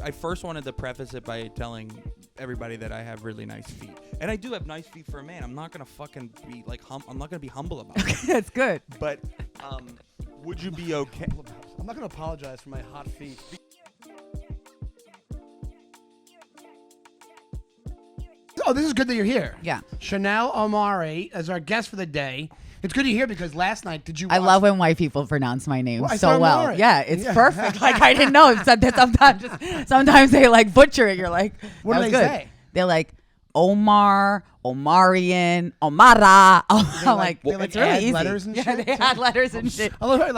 I first wanted to preface it by telling everybody that I have really nice feet, and I do have nice feet for a man. I'm not gonna fucking be like I'm not gonna be humble about it. That's good. But would you be okay? I'm not gonna apologize for my hot feet. Oh, this is good that you're here. Yeah. Chanel Omari as our guest for the day. It's good to hear because last night, did you watch? I love when white people pronounce my name so well. Omari. Yeah, it's perfect. Like, I didn't know. Sometimes they like butcher it. You're like, what do they say? They're like, Omar, Omarian, Omara. I'm like, they it's really easy. Letters and yeah, shit. they add letters and shit. I love how they're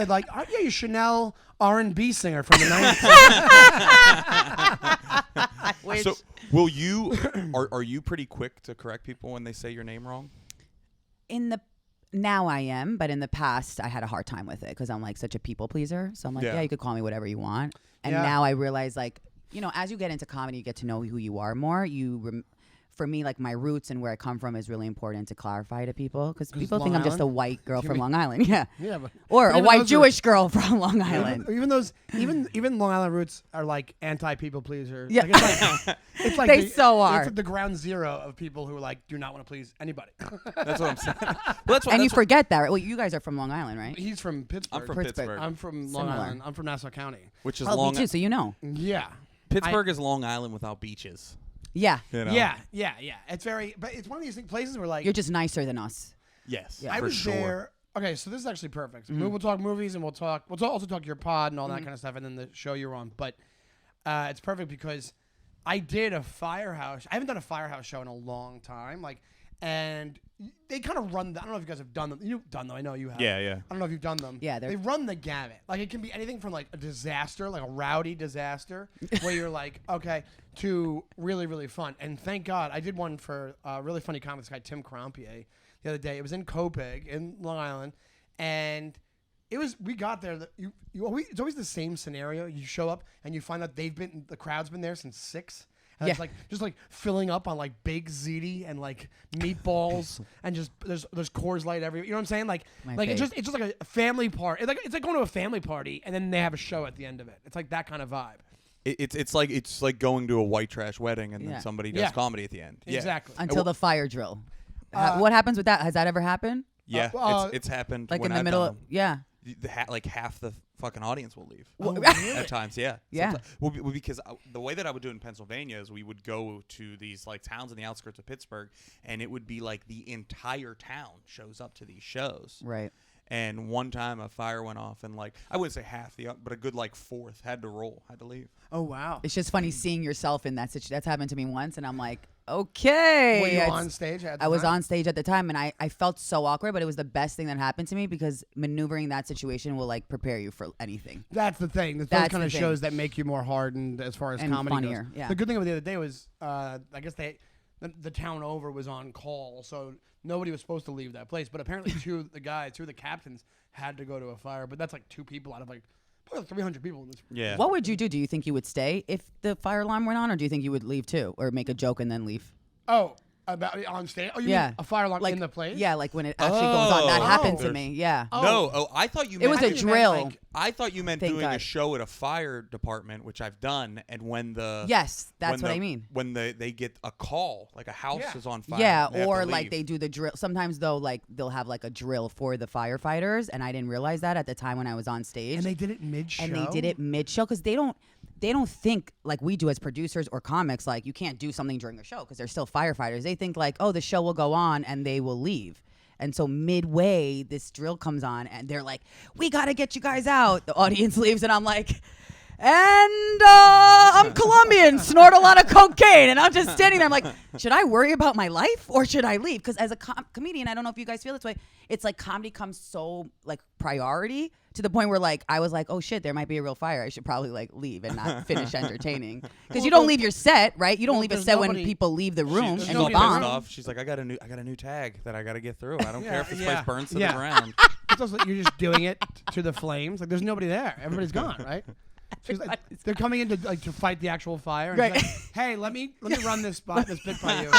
like, aren't you a Chanel R&B singer from the 90s? So, will you? Are you pretty quick to correct people when they say your name wrong? Now I am, but in the past I had a hard time with it because I'm like such a people pleaser. So I'm like, yeah, you could call me whatever you want. And now I realize, like, you know, as you get into comedy, you get to know who you are more. For me, like, my roots and where I come from is really important to clarify to people because people think I'm just a white girl from Long Island. Yeah. Yeah. But or a white Jewish girl from Long Island. Even Long Island roots are like anti-people pleasers. Yeah. Like, it's like they so are. It's the ground zero of people who like do not want to please anybody. That's what I'm saying. And you forget that, right? Well, you guys are from Long Island, right? He's from Pittsburgh. I'm from Pittsburgh. I'm from Long Island. I'm from Nassau County. Which is Me too, so you know. Yeah. Pittsburgh is Long Island without beaches. Yeah. You know? Yeah. It's but it's one of these places where like you're just nicer than us. Yes. I was sure. there. Okay, so this is actually perfect. We'll talk movies and we'll also talk your pod and all that kind of stuff, and then the show you're on. But it's perfect because I did a Firehouse. I haven't done a Firehouse show in a long time. And they kind of run. I don't know if you guys have done them. You've done them. I know you have. Yeah. I don't know if you've done them. Yeah, they run the gamut. Like, it can be anything from like a disaster, like a rowdy disaster, where you're like, okay, to really, really fun. And thank God I did one for a really funny comics guy, Tim Crampier, the other day. It was in Copiague in Long Island, and we got there. It's always the same scenario. You show up and you find out the crowd's been there since 6. And it's like just like filling up on like big ziti and like meatballs and just there's Coors Light everywhere. You know what I'm saying? Like it's just like a family party. It's like going to a family party and then they have a show at the end of it. It's like that kind of vibe. It's like going to a white trash wedding and then somebody does comedy at the end. Exactly. Until the fire drill. What happens with that? Has that ever happened? Yeah, it's happened. Like when in the middle of like half the fucking audience will leave at times. Yeah. Well, because the way that I would do it in Pennsylvania is we would go to these like towns on the outskirts of Pittsburgh, and it would be like the entire town shows up to these shows. Right. And one time a fire went off, and like I wouldn't say half but a good like fourth had to leave. Oh wow! It's just funny seeing yourself in that situation. That's happened to me once, and I'm like, okay. Were you on stage? I was on stage at the time, and I felt so awkward, but it was the best thing that happened to me because maneuvering that situation will like prepare you for anything. That's the thing. Those kind of shows that make you more hardened as far as comedy funnier, goes. Yeah. The good thing about the other day was, I guess the town over was on call, so nobody was supposed to leave that place. But apparently, two of the captains had to go to a fire. But that's like 2 people out of like probably 300 people. Yeah. What would you do? Do you think you would stay if the fire alarm went on, or do you think you would leave too, or make a joke and then leave? Oh, about on stage? Oh, you mean a fire alarm in the place? Yeah, like when it actually goes on. That happened to me. Yeah. No, I thought you meant... It was a drill. I thought you meant doing a show at a fire department, which I've done, and when the... Yes, that's what I mean. When they get a call, like a house is on fire. Yeah, or like they do the drill. Sometimes, though, like they'll have like a drill for the firefighters, and I didn't realize that at the time when I was on stage. And they did it mid-show? And they did it mid-show because they don't think like we do as producers or comics, like you can't do something during a show because they're still firefighters. They think like, oh, the show will go on and they will leave. And so midway, this drill comes on and they're like, we got to get you guys out. The audience leaves and I'm like, and I'm Colombian, snort a lot of cocaine. And I'm just standing there. I'm like, should I worry about my life or should I leave? Because as a comedian, I don't know if you guys feel this way. It's like comedy comes so like priority to the point where like I was like, oh shit, there might be a real fire. I should probably like leave and not finish entertaining. Because you don't leave your set, right? You don't leave a set when people leave the room and you you bomb. Off. She's like, I got a new tag that I got to get through. I don't care if this place burns to the ground. It's also like you're just doing it to the flames. Like there's nobody there. Everybody's gone, right? She's like, they're coming in to fight the actual fire. And right. she's like, hey, let me run this bit by you.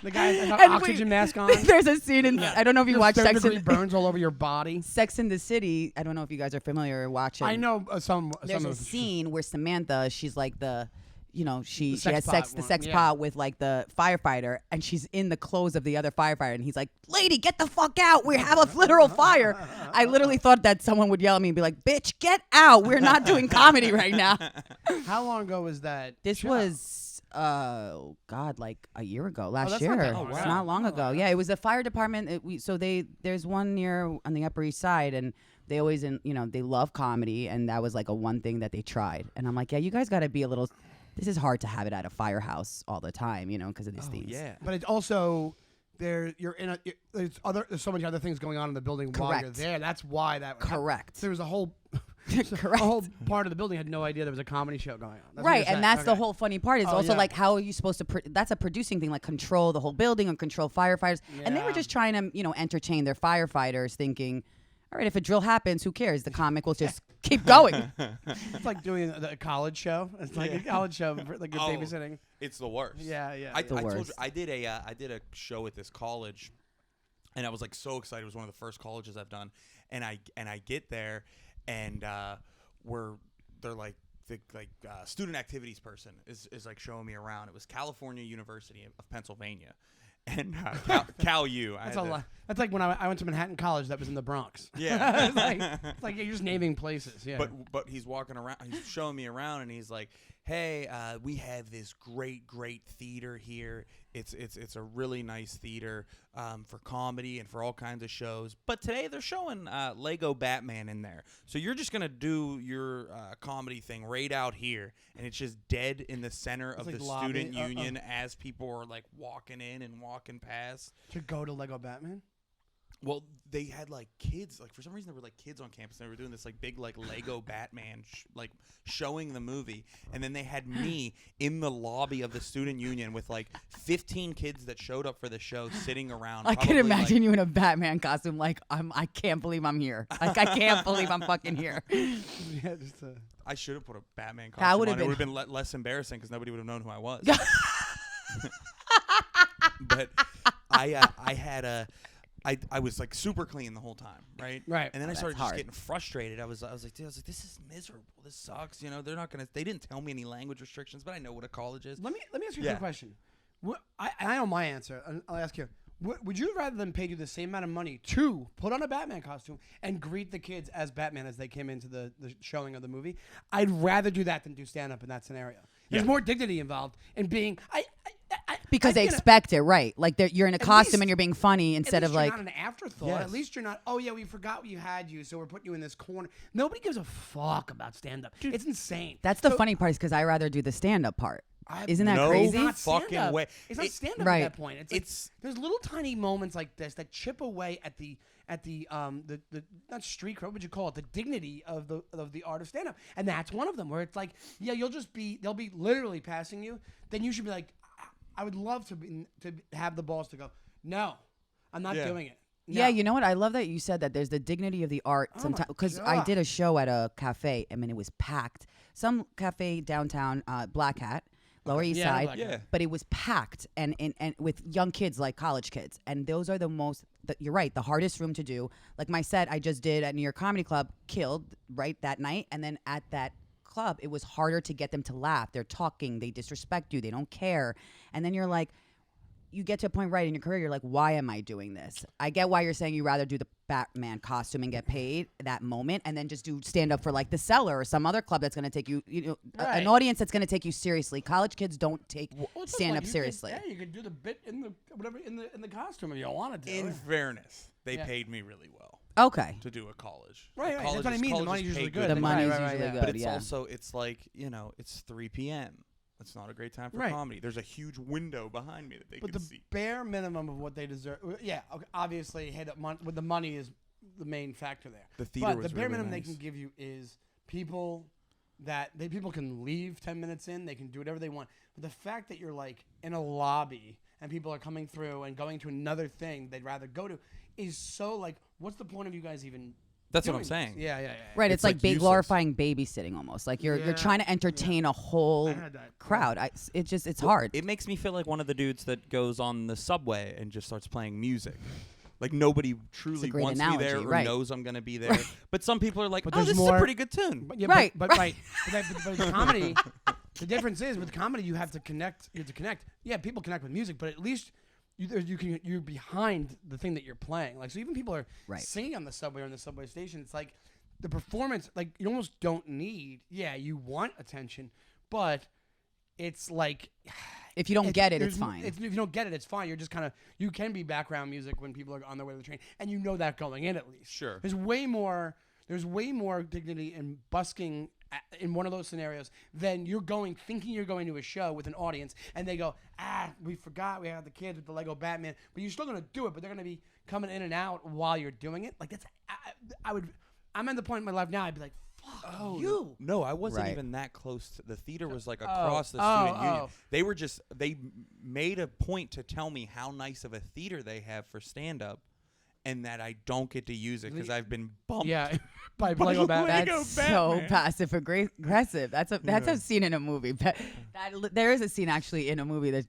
The guy has an oxygen mask on. There's a scene in. I don't know if you watch Sex and burns all over your body. Sex in the City. I don't know if you guys are familiar or watching. I know some. There's a scene where Samantha, she's like she has the sex yeah. pot with like the firefighter, and she's in the clothes of the other firefighter, and he's like, "Lady, get the fuck out! We have a literal fire." I literally thought that someone would yell at me and be like, "Bitch, get out! We're not doing comedy right now." How long ago was that? This was like a year ago, last year. It's not long ago. Yeah, it was a fire department. There's one near on the Upper East Side, and they always they love comedy, and that was like a one thing that they tried. And I'm like, yeah, you guys got to be a little. This is hard to have it at a firehouse all the time, because of these things. Yeah, but it's also there's so many other things going on in the building while you're there. That's why that correct. There was a whole. Correct. A whole part of the building had no idea there was a comedy show going on. That's right, and that's the whole funny part. Is also like, how are you supposed to? That's a producing thing, like control the whole building and control firefighters. Yeah. And they were just trying to, entertain their firefighters, thinking, all right, if a drill happens, who cares? The comic will just keep going. It's like doing a college show. It's like a college show, like you're babysitting. It's the worst. Yeah. I told you, I did a show at this college, and I was like so excited. It was one of the first colleges I've done, and I get there. And they're like the student activities person is like showing me around. It was California University of Pennsylvania, and Cal U. That's like when I went to Manhattan College. That was in the Bronx. Yeah, it's like you're just naming places. Yeah, but he's walking around. He's showing me around, and he's like, "Hey, we have this great theater here. It's a really nice theater for comedy and for all kinds of shows. But today they're showing Lego Batman in there. So you're just gonna do your comedy thing right out here, and it's just dead in the center of the student union as people are like walking in and walking past to go to Lego Batman." Well, they had like kids. Like for some reason, there were like kids on campus. And they were doing this like big like Lego Batman showing the movie, and then they had me in the lobby of the student union with like 15 kids that showed up for the show sitting around. I can imagine you in a Batman costume. Like I can't believe I'm here. Like I can't believe I'm fucking here. Yeah, I should have put a Batman costume on. It would have been less embarrassing because nobody would have known who I was. But I had a. I was like super clean the whole time, right? Right. And then I started just getting frustrated. I was like, dude, this is miserable. This sucks. They're not gonna. They didn't tell me any language restrictions, but I know what a college is. Let me ask you a question. I know my answer. I'll ask you. Would you rather them pay you the same amount of money to put on a Batman costume and greet the kids as Batman as they came into the showing of the movie? I'd rather do that than do stand up in that scenario. There's more dignity involved in being. Because they expect it, right? Like you're in a costume and you're being funny instead of like. You're not an afterthought. Yes. At least you're not. Oh yeah, we forgot we had you, so we're putting you in this corner. Nobody gives a fuck about stand up. It's insane. That's the funny part, is because I rather do the stand up part. Isn't that crazy? No fucking way. It's not stand up right. at that point. It's there's little tiny moments like this that chip away at the not street cred, what would you call it? The dignity of the art of stand up, and that's one of them where it's like, yeah, they'll be literally passing you. Then you should be like, I would love to have the balls to go, no, I'm not doing it. No. Yeah, you know what? I love that you said that there's the dignity of the art sometimes, because I did a show at a cafe. I mean, it was packed. Some cafe downtown, Black Hat, Lower East Side, but it was packed and with young kids, like college kids, and those are you're right, the hardest room to do. Like my set I just did at New York Comedy Club killed right that night, and then at that club it was harder to get them to laugh. They're talking, they disrespect you, they don't care, and then you're like, you get to a point right in your career, you're like, why am I doing this? I get why you're saying you rather do the Batman costume and get paid that moment, and then just do stand up for like the Cellar or some other club that's going to take you, an audience that's going to take you seriously. College kids don't take stand up seriously. You could do the bit in the costume if you don't want to do it. In fairness, they paid me really well. Okay. To do a college. Right. That's what I mean. The money's usually good. The money's usually good. But it's also, it's like, it's 3 p.m. It's not a great time for comedy. There's a huge window behind me that they can see. But the bare minimum of what they deserve. Yeah, okay, obviously, with the money is the main factor there. The theater was the bare really minimum nice. they can give you is people can leave 10 minutes in. They can do whatever they want. But the fact that you're like in a lobby and people are coming through and going to another thing they'd rather go to is so like, what's the point of you guys even That's what I'm saying. Yeah. Right, it's like useless. glorifying babysitting almost. Like you're trying to entertain a whole crowd. It's hard. It makes me feel like one of the dudes that goes on the subway and just starts playing music. Like nobody truly wants me there or knows I'm going to be there. But some people are like, this is a pretty good tune. But comedy, the difference is with comedy you have to connect. Yeah, people connect with music, but at least you're behind the thing that you're playing. Like, so even people are singing on the subway or in the subway station. It's like the performance, like you almost don't need. Yeah, you want attention, but it's like if you don't get it, it's fine. If you don't get it, it's fine. You're just kind of you can be background music when people are on their way to the train, and you know that going in at least. Sure. There's way more dignity in busking in one of those scenarios than thinking you're going to a show with an audience, and they go, we forgot we had the kids with the Lego Batman, but you're still gonna do it, but they're gonna be coming in and out while you're doing it. Like that's, I'm at the point in my life now. I'd be like, fuck you. No, I wasn't even that close. The theater was like across the student union. They made a point to tell me how nice of a theater they have for stand-up, and that I don't get to use it because I've been bumped. Yeah, by Lego Batman. That's so passive aggressive. That's a scene in a movie. There is a scene actually in a movie that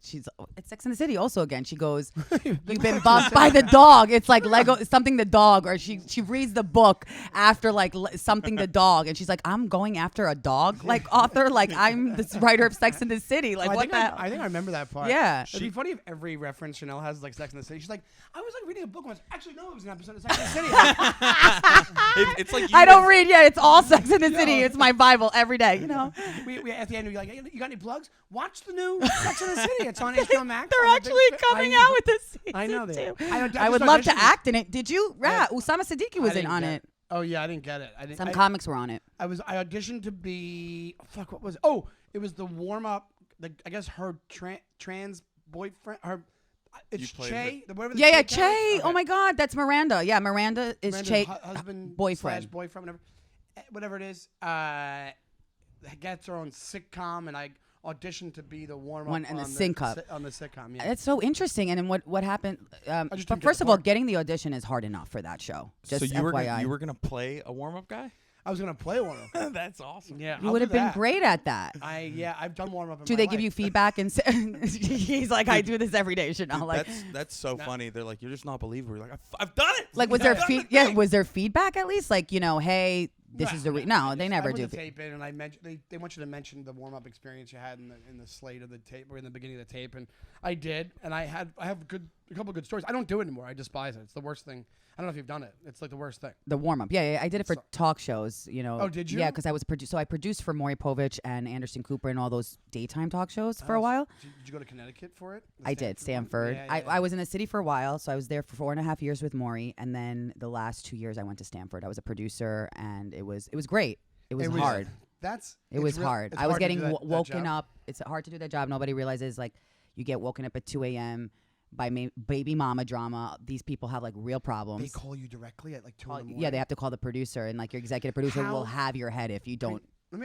it's Sex and the City also again. She goes, "You've been bumped by the dog." It's like Lego something the dog, or she reads the book after like something the dog, and she's like, "I'm going after a dog like author, like I'm the writer of Sex and the City." Like what the hell? I think I remember that part. Yeah, it'd be funny if every reference Chanel has like Sex and the City. She's like, "I was like reading a book once. Actually, no, it was an episode of Sex and the City." It's like I don't read yet. It's all Sex and the City. It's my Bible every day. You know. We at the end we like, "Hey, you got any plugs? Watch the new Sex and the City. It's on HBO Max." They're actually coming out with this season. I know they are. I would love to act in it. Did you? Usama Siddiqui was on it. Oh yeah, I didn't get it. Some comics were on it. I auditioned to be what was it? Oh, it was the warm up. I guess her trans boyfriend. It's Che. Yeah, Che. Okay. Oh my God, that's Miranda. Yeah, Miranda is Che. Husband, boyfriend, whatever it is. Gets her own sitcom, and I auditioned to be the warm up on the sitcom. Yeah, it's so interesting. And then what happened? But first of all, getting the audition is hard enough for that show. Just so you were gonna play a warm up guy? I was gonna play warm up. That's awesome. Yeah, you would have been great at that. I've done warm up. Do they give you feedback? And he's like, I do this every day, Chanel. Like that's so funny. They're like, you're just not believable. You're like, I've done it. Like, was there was there feedback at least? Like, hey, this is the no. They never do. The tape in, and I mentioned they want you to mention the warm up experience you had in the slate of the tape or in the beginning of the tape, and I did, and I have a couple of good stories. I don't do it anymore. I despise it. It's the worst thing. I don't know if you've done it. It's like the worst thing. The warm up. Yeah, I did it for talk shows. Oh, did you? Yeah, because I was so I produced for Maury Povich and Anderson Cooper and all those daytime talk shows for a while. Did you go to Connecticut for it? I did, Stanford. Yeah. I was in the city for a while, so I was there for 4.5 years with Maury, and then the last 2 years I went to Stanford. I was a producer, and it was great. It was hard. It was hard. I was getting woken up. It's hard to do that job. Nobody realizes, like, you get woken up at 2 a.m. by baby mama drama. These people have like real problems. They call you directly at like 2 in the morning? Yeah, they have to call the producer, and like your executive producer will have your head if you don't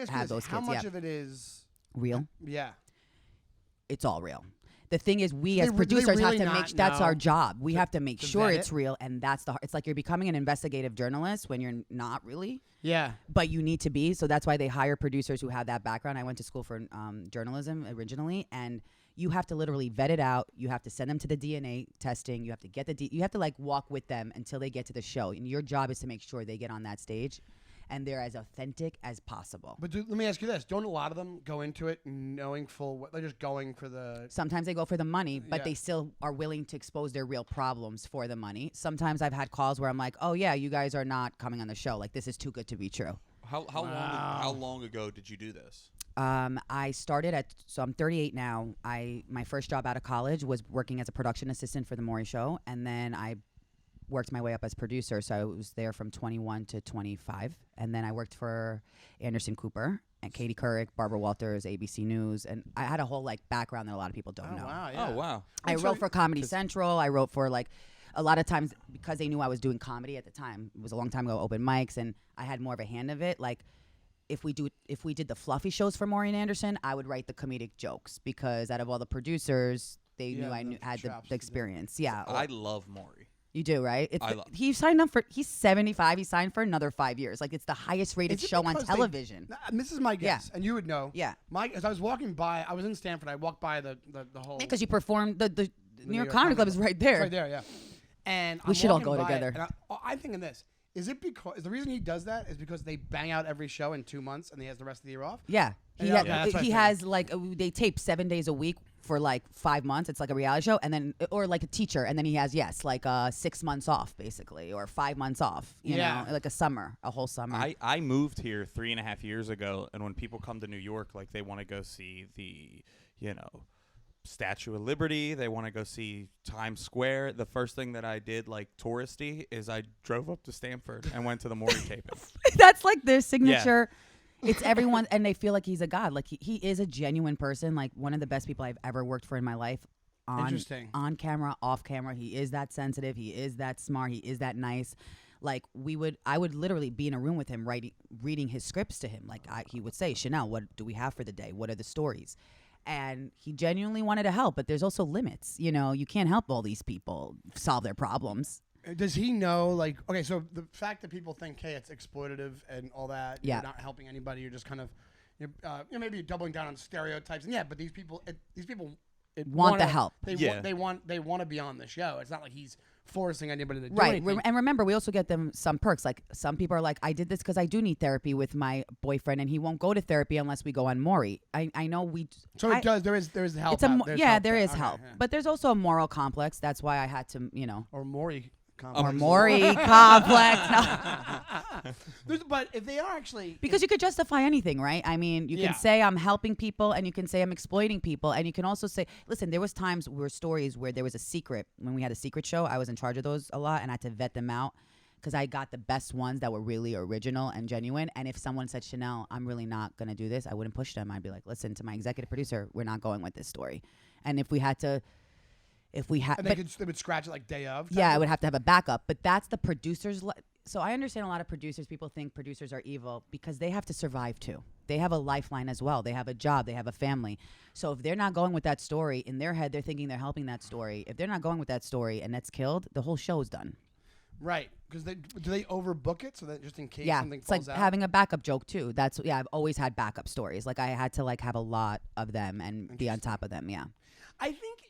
have those kids. How much of it is real? Yeah. It's all real. The thing is, we as producers have to make that's our job. We have to make sure it's real, and that's it's like you're becoming an investigative journalist when you're not really. Yeah. But you need to be, so that's why they hire producers who have that background. I went to school for journalism originally, and you have to literally vet it out. You have to send them to the DNA testing. You have to get you have to like walk with them until they get to the show. And your job is to make sure they get on that stage and they're as authentic as possible. But let me ask you this. Don't a lot of them go into it knowing they're just going for the... Sometimes they go for the money, but they still are willing to expose their real problems for the money. Sometimes I've had calls where I'm like, oh yeah, you guys are not coming on the show. Like, this is too good to be true. How long ago did you do this? I started so I'm 38 now. My first job out of college was working as a production assistant for the Maury Show, and then I worked my way up as producer. So I was there from 21 to 25, and then I worked for Anderson Cooper and Katie Couric, Barbara Walters, ABC News, and I had a whole like background that a lot of people don't know. Wow, yeah. Oh wow! I wrote for Comedy Central. I wrote for like a lot of times because they knew I was doing comedy at the time. It was a long time ago, open mics, and I had more of a hand of it. Like, if we did the fluffy shows for Maury and Anderson, I would write the comedic jokes because out of all the producers, they knew I had the experience. Yeah, I love Maury. You do, right? He signed up for. He's 75. He signed for another 5 years. Like it's the highest rated show on television. This is my guess, and you would know. Yeah. As I was walking by, I was in Stanford. I walked by the whole. Because you performed the New York Comedy Club is right there. It's right there, yeah. And we should all go together. And I'm thinking this. Is it because the reason he does that is because they bang out every show in 2 months and he has the rest of the year off? Yeah. He has like they tape 7 days a week for like 5 months. It's like a reality show, and then or like a teacher, and then he has 6 months off basically, or 5 months off. You know, like a whole summer. I moved here 3.5 years ago, and when people come to New York, like they want to go see the Statue of Liberty. They want to go see Times Square. The first thing that I did, like touristy, is I drove up to Stanford and went to the Maury taping. That's like their signature. Yeah. It's everyone, and they feel like he's a god. Like he is a genuine person. Like one of the best people I've ever worked for in my life. Interesting. On camera, off camera, he is that sensitive. He is that smart. He is that nice. Like I would literally be in a room with him, reading his scripts to him. Like he would say, Chanel, what do we have for the day? What are the stories? And he genuinely wanted to help, but there's also limits. You know, you can't help all these people solve their problems. Does he know, like, okay, so the fact that people think, hey, it's exploitative and all that, you're not helping anybody, you're just kind of, maybe you're doubling down on stereotypes. And but these people want the help. They want to be on the show. It's not like he's forcing anybody to do right. anything. And remember, we also get them some perks. Like some people are like, I did this because I do need therapy with my boyfriend, and he won't go to therapy unless we go on Maury. I know we. So it does. There is help. There is help, but there's also a moral complex. That's why I had to, or Maury. Or Maury complex. But if they are actually... Because you could justify anything, right? I mean, you can say I'm helping people, and you can say I'm exploiting people, and you can also say, listen, there was times stories where there was a secret. When we had a secret show, I was in charge of those a lot, and I had to vet them out because I got the best ones that were really original and genuine. And if someone said, Chanel, I'm really not going to do this, I wouldn't push them. I'd be like, listen, to my executive producer, we're not going with this story. And if we had to... they would scratch it like day of. Yeah, I would have to have a backup. But that's the producers. So I understand a lot of producers. People think producers are evil because they have to survive too. They have a lifeline as well. They have a job. They have a family. So if they're not going with that story, in their head, they're thinking they're helping that story. If they're not going with that story and that's killed, the whole show is done. Right. Because do they overbook it so that just in case something falls out? It's like having a backup joke too. I've always had backup stories. Like I had to have a lot of them and be on top of them. Yeah. I think...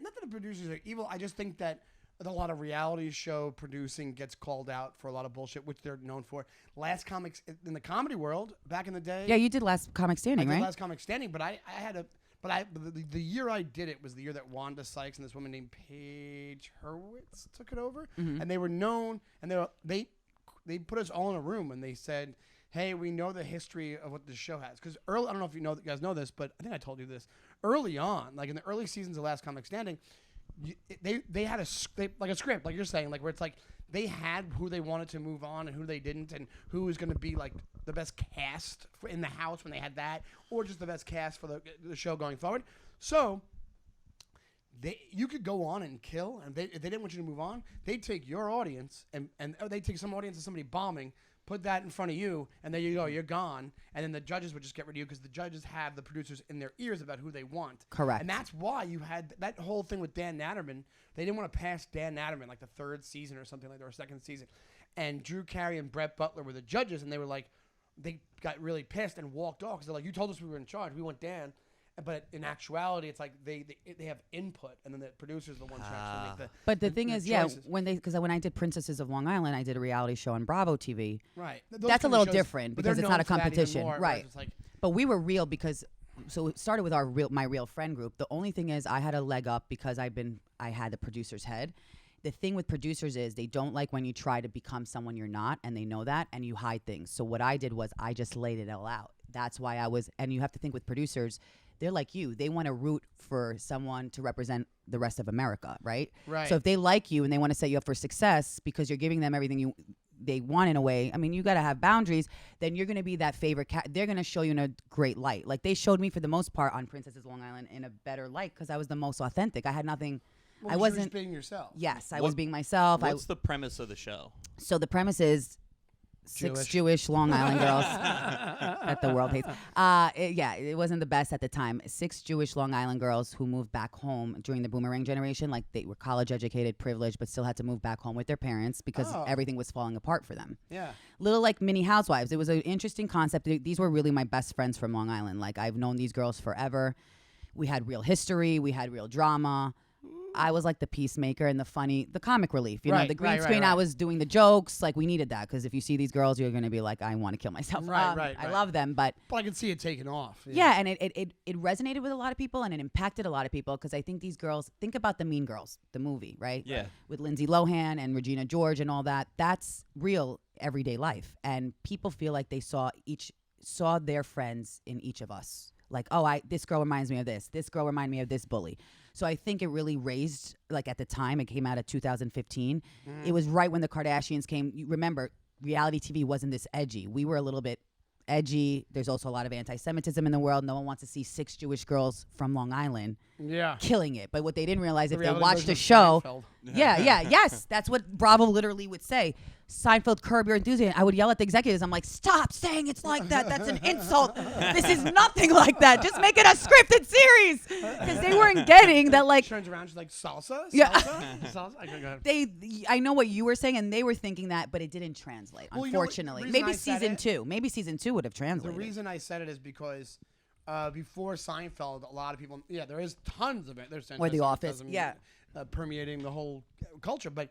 Not that the producers are evil. I just think that a lot of reality show producing gets called out for a lot of bullshit, which they're known for. Last Comics in the comedy world back in the day. Yeah, you did Last Comic Standing, right? Last Comic Standing, but the year I did it was the year that Wanda Sykes and this woman named Paige Hurwitz took it over, and they were known, and they put us all in a room and they said, hey, we know the history of what this show has. Because early, I don't know if you guys know this, but I think I told you this. Early on, like in the early seasons of Last Comic Standing, they had a script, like you're saying, like where it's like they had who they wanted to move on and who they didn't, and who was going to be like the best cast in the house when they had that, or just the best cast for the show going forward. So you could go on and kill, and if they didn't want you to move on, they'd take your audience and they'd take some audience of somebody bombing, put that in front of you, and there you go, you're gone. And then the judges would just get rid of you because the judges have the producers in their ears about who they want. Correct. And that's why you had that whole thing with Dan Natterman. They didn't want to pass Dan Natterman like the third season or something like that, or second season. And Drew Carey and Brett Butler were the judges, and they were like, they got really pissed and walked off because they're like, you told us we were in charge. We want Dan. But in actuality, it's like they have input, and then the producers are the ones who actually make the. But the thing is, choices. Because when I did Princesses of Long Island, I did a reality show on Bravo TV. Right. That's a little different because it's not a competition, more, right? It's like, but we were real because. So it started with my real friend group. The only thing is, I had a leg up because I had the producer's head. The thing with producers is they don't like when you try to become someone you're not, and they know that, and you hide things. So what I did was I just laid it all out. That's why and you have to think with producers. They're like you. They want to root for someone to represent the rest of America, right? Right. So if they like you and they want to set you up for success because you're giving them everything they want in a way, I mean, you got to have boundaries, then you're going to be that favorite they're going to show you in a great light. Like they showed me for the most part on Princesses of Long Island in a better light because I was the most authentic. I had nothing. Well, I wasn't you were just being yourself. Yes, I was being myself. What's the premise of the show? So the premise is 6 Jewish Long Island girls that the world hates. It wasn't the best at the time. 6 Jewish Long Island girls who moved back home during the boomerang generation. Like they were college educated, privileged, but still had to move back home with their parents because everything was falling apart for them. Yeah. Little like mini housewives. It was an interesting concept. These were really my best friends from Long Island. Like I've known these girls forever. We had real history. We had real drama. I was like the peacemaker and the comic relief. You know, the green screen. I was doing the jokes. Like we needed that because if you see these girls, you're gonna be like, I want to kill myself. I love them, but I can see it taking off. Yeah, and it resonated with a lot of people and it impacted a lot of people because I think these girls. Think about the Mean Girls, the movie, right? Yeah. With Lindsay Lohan and Regina George and all that. That's real everyday life, and people feel like they saw their friends in each of us. Like, this girl reminds me of this. This girl reminds me of this bully. So I think it really raised, like at the time, it came out of 2015. It was right when the Kardashians came. You remember, reality TV wasn't this edgy. We were a little bit edgy. There's also a lot of anti-Semitism in the world. No one wants to see 6 Jewish girls from Long Island killing it. But what they didn't realize, if they watched the show, yes, that's what Bravo literally would say. Seinfeld, Curb Your Enthusiasm. I would yell at the executives. I'm like, stop saying it's like that. That's an insult. This is nothing like that. Just make it a scripted series. Because they weren't getting that, like. Turns around, she's like, salsa? Yeah. Salsa? Okay, go ahead. I know what you were saying, and they were thinking that, but it didn't translate, unfortunately. Maybe season 2. Maybe season 2 would have translated. The reason I said it is because before Seinfeld, a lot of people, there is tons of it. There's or The Office, permeating the whole culture, but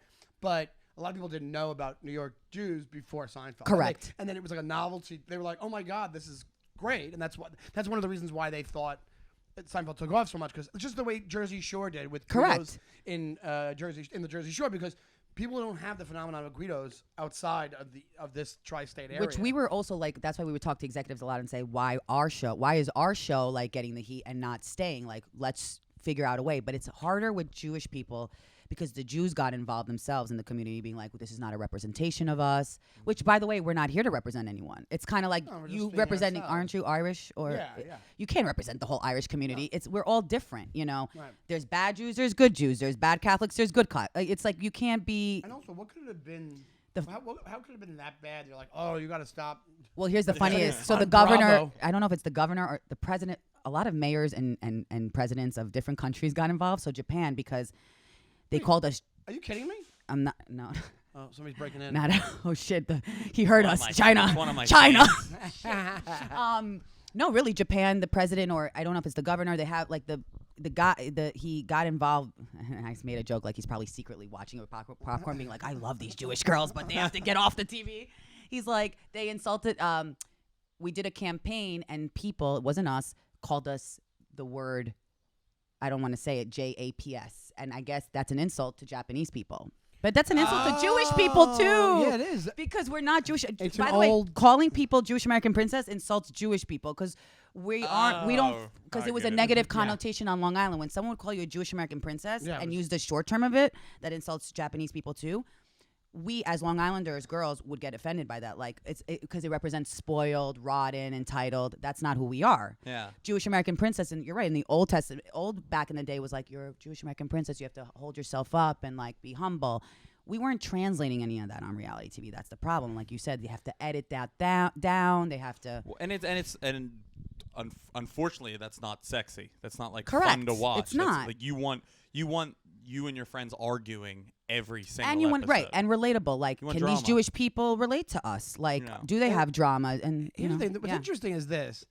a lot of people didn't know about New York Jews before Seinfeld. Correct. And then it was like a novelty. They were like, oh my God, this is great. And that's one of the reasons why they thought that Seinfeld took off so much, because it's just the way Jersey Shore did with Guidos in the Jersey Shore, because people don't have the phenomenon of Guidos outside of this tri-state area. Which we were also like, that's why we would talk to executives a lot and say, why is our show like getting the heat and not staying? Like, let's figure out a way. But it's harder with Jewish people because the Jews got involved themselves in the community, being like, well, this is not a representation of us, which, by the way, we're not here to represent anyone. It's kind of like you representing, aren't you Irish? Or you can't represent the whole Irish community. No. We're all different, you know. Right. There's bad Jews, there's good Jews, there's bad Catholics, there's good Catholics. It's like you can't be. And also, what could it have been? How could it have been that bad? You're like, oh, you got to stop. Well, here's the funniest. So the governor, I don't know if it's the governor or the president, a lot of mayors and presidents of different countries got involved. So Japan, because they called us. Are you kidding me? I'm not. No. Oh, somebody's breaking in. Not. Oh shit! He heard us. China. China. No, really, Japan. The president, or I don't know if it's the governor. They have like the guy. He got involved. I made a joke like he's probably secretly watching with popcorn, being like, "I love these Jewish girls, but they have to get off the TV." He's like, they insulted. We did a campaign, and people, it wasn't us, called us the word. I don't want to say it, JAPS. And I guess that's an insult to Japanese people. But that's an insult to Jewish people, too. Yeah, it is. Because we're not Jewish. It's By the way, calling people Jewish American princess insults Jewish people because we don't, because it was a negative connotation on Long Island. When someone would call you a Jewish American princess and use the short term of it, that insults Japanese people, too. We, as Long Islanders, girls, would get offended by that. Like, it's because it represents spoiled, rotten, entitled. That's not who we are. Yeah. Jewish American princess, and you're right, in the Old Testament, back in the day was like, you're a Jewish American princess, you have to hold yourself up and like be humble. We weren't translating any of that on reality TV. That's the problem. Like you said, they have to edit that down. They have to. Unfortunately, that's not sexy. That's not like Correct. Fun to watch. It's not. Like you want you and your friends arguing every single and you want episode. Right, and relatable. Like, can these Jewish people relate to us? Like, do they have drama? And here's the thing. What's interesting is this.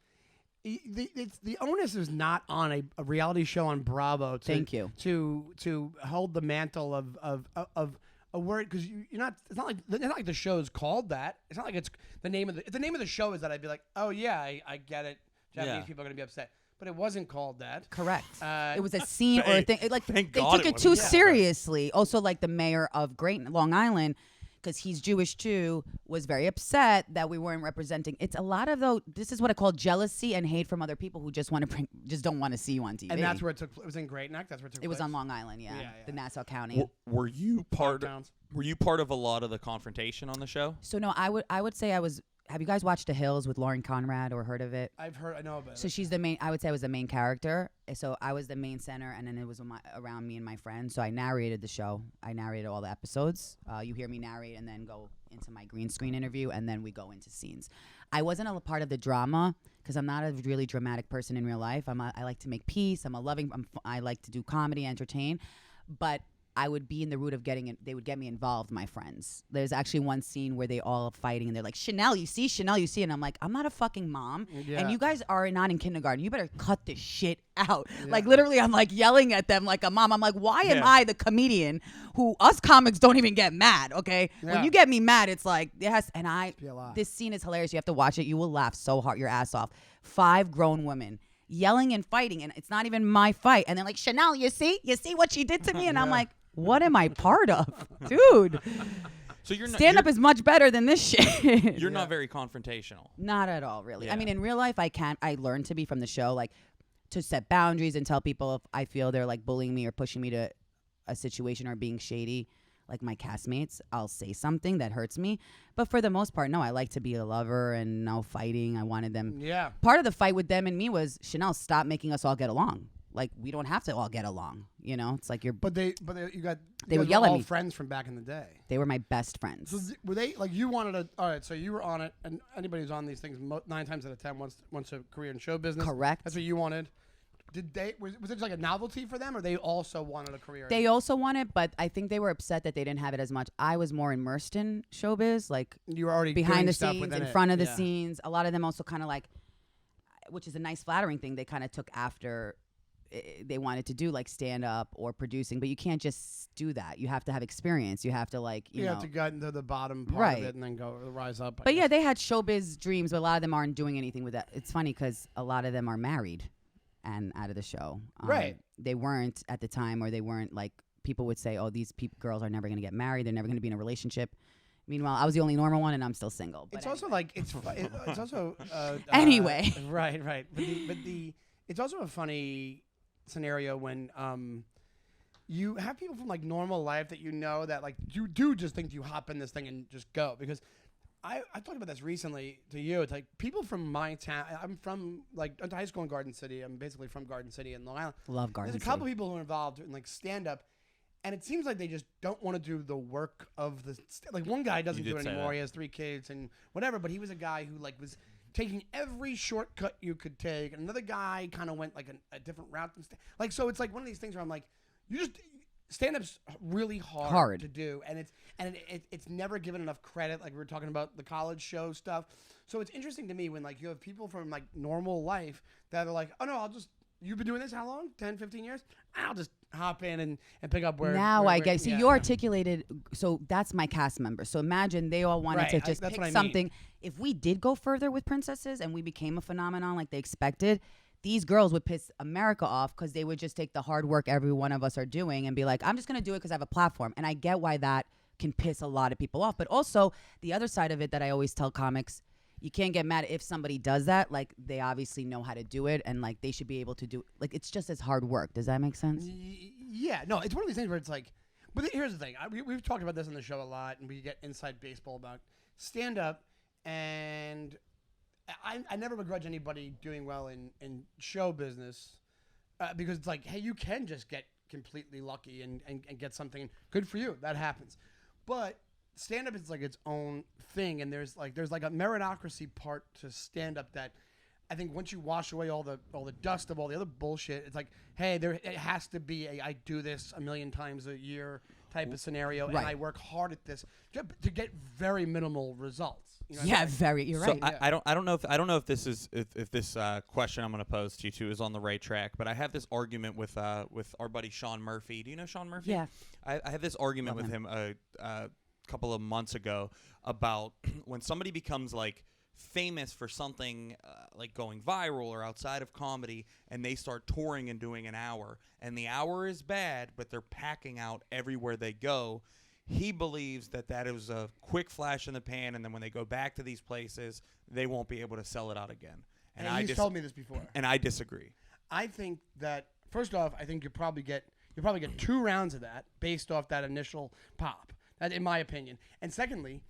The onus is not on a reality show on Bravo. To hold the mantle of a word, because you're not. It's not like the show's called that. It's not like it's the name of the. If the name of the show is that, I'd be like, oh yeah, I get it. Japanese people are gonna be upset. But it wasn't called that. Correct. It was a scene or a thing. Like they took it too seriously. Also, like the mayor of Great Long Island, because he's Jewish too, was very upset that we weren't representing. It's a lot of this is what I call jealousy and hate from other people who just don't want to see you on TV. And that's where it took. It was in Great Neck. That's where it took. It was on Long Island. Yeah. The Nassau County. Were you part of a lot of the confrontation on the show? So no, I would say I was. Have you guys watched The Hills with Lauren Conrad or heard of it? I know about it. So she's the main. I would say I was the main character. So I was the main center, and then it was around me and my friends. So I narrated the show. I narrated all the episodes. You hear me narrate and then go into my green screen interview, and then we go into scenes. I wasn't a part of the drama because I'm not a really dramatic person in real life. I like to make peace. I like to do comedy, entertain, but I would be in the route of they would get me involved, my friends. There's actually one scene where they all fighting and they're like, Chanel, you see? And I'm like, I'm not a fucking mom. Yeah. And you guys are not in kindergarten. You better cut this shit out. Yeah. Like literally I'm like yelling at them like a mom. I'm like, why am I the comedian who us comics don't even get mad, okay? Yeah. When you get me mad, it's like, this scene is hilarious. You have to watch it. You will laugh so hard your ass off. 5 grown women yelling and fighting, and it's not even my fight. And they're like, Chanel, you see what she did to me? And I'm like, what am I part of? Dude. So stand-up is much better than this shit. You're not very confrontational. Not at all, really. Yeah. I mean, in real life, I learned to be from the show, like to set boundaries and tell people if I feel they're like bullying me or pushing me to a situation or being shady, like my castmates, I'll say something that hurts me. But for the most part, no, I like to be a lover and no fighting. I wanted them. Yeah. Part of the fight with them and me was, Chanel, stop making us all get along. Like, we don't have to all get along, you know? It's like you're... They would yell at me. Friends from back in the day. They were my best friends. So were they, like, you wanted to... All right, so you were on it, and anybody who's on these things 9 times out of 10 wants a career in show business. Correct. That's what you wanted. Was it just like a novelty for them, or they also wanted a career? They also wanted, but I think they were upset that they didn't have it as much. I was more immersed in showbiz, like... You were already behind the scenes, in front of the scenes. A lot of them also kind of like... Which is a nice, flattering thing they kind of took after... They wanted to do like stand up or producing, but you can't just do that. You have to have experience. You have to like you have to get into the bottom part of it and then go rise up. But yeah, they had showbiz dreams, but a lot of them aren't doing anything with that. It's funny because a lot of them are married and out of the show. Right. They weren't at the time, or they weren't like people would say, oh, these girls are never going to get married. They're never going to be in a relationship. Meanwhile, I was the only normal one, and I'm still single. But it's also like it's also anyway. Right. But it's also a funny scenario when you have people from like normal life that you know that like you do just think you hop in this thing and just go. Because I talked about this recently to you. It's like people from my town. I'm from like I went to high school in Garden City. I'm basically from Garden City in Long Island. Love Garden City. There's a couple people who are involved in like stand up, and it seems like they just don't want to do the work of the like one guy doesn't do it anymore. He has 3 kids and whatever, but he was a guy who like was taking every shortcut you could take. And another guy kind of went like a different route. Like, so it's like one of these things where I'm like, stand-up's really hard to do. And it's never given enough credit. Like we were talking about the college show stuff. So it's interesting to me when like you have people from like normal life that are like, oh no, you've been doing this how long? 10, 15 years? I'll just hop in and pick up where... Now I get... So you articulated... So that's my cast member. So imagine they all wanted to just pick something. If we did go further with Princesses and we became a phenomenon like they expected, these girls would piss America off because they would just take the hard work every one of us are doing and be like, I'm just going to do it because I have a platform. And I get why that can piss a lot of people off. But also, the other side of it that I always tell comics... You can't get mad if somebody does that. Like, they obviously know how to do it, and, like, they should be able to do... Like, it's just as hard work. Does that make sense? Yeah. No, it's one of these things where it's like... But here's the thing. We've talked about this on the show a lot, and we get inside baseball about stand-up, and I never begrudge anybody doing well in show business because it's like, hey, you can just get completely lucky and get something. Good for you. That happens. But... stand-up is like its own thing, and there's like a meritocracy part to stand-up that I think once you wash away all the dust of all the other bullshit, it's like, hey, it has to be I do this a million times a year type of scenario, and I work hard at this to get very minimal results. You know you're right. So I don't know if this is if this question I'm going to pose to you two is on the right track, but I have this argument with our buddy Sean Murphy. Do you know Sean Murphy? Yeah. I had this argument with him couple of months ago about when somebody becomes like famous for something like going viral or outside of comedy, and they start touring and doing an hour, and the hour is bad, but they're packing out everywhere they go. He believes that is a quick flash in the pan, and then when they go back to these places, they won't be able to sell it out again. And he's told me this before. And I disagree. I think that first off, I think you probably get 2 rounds of that based off that initial pop. That, in my opinion. And secondly,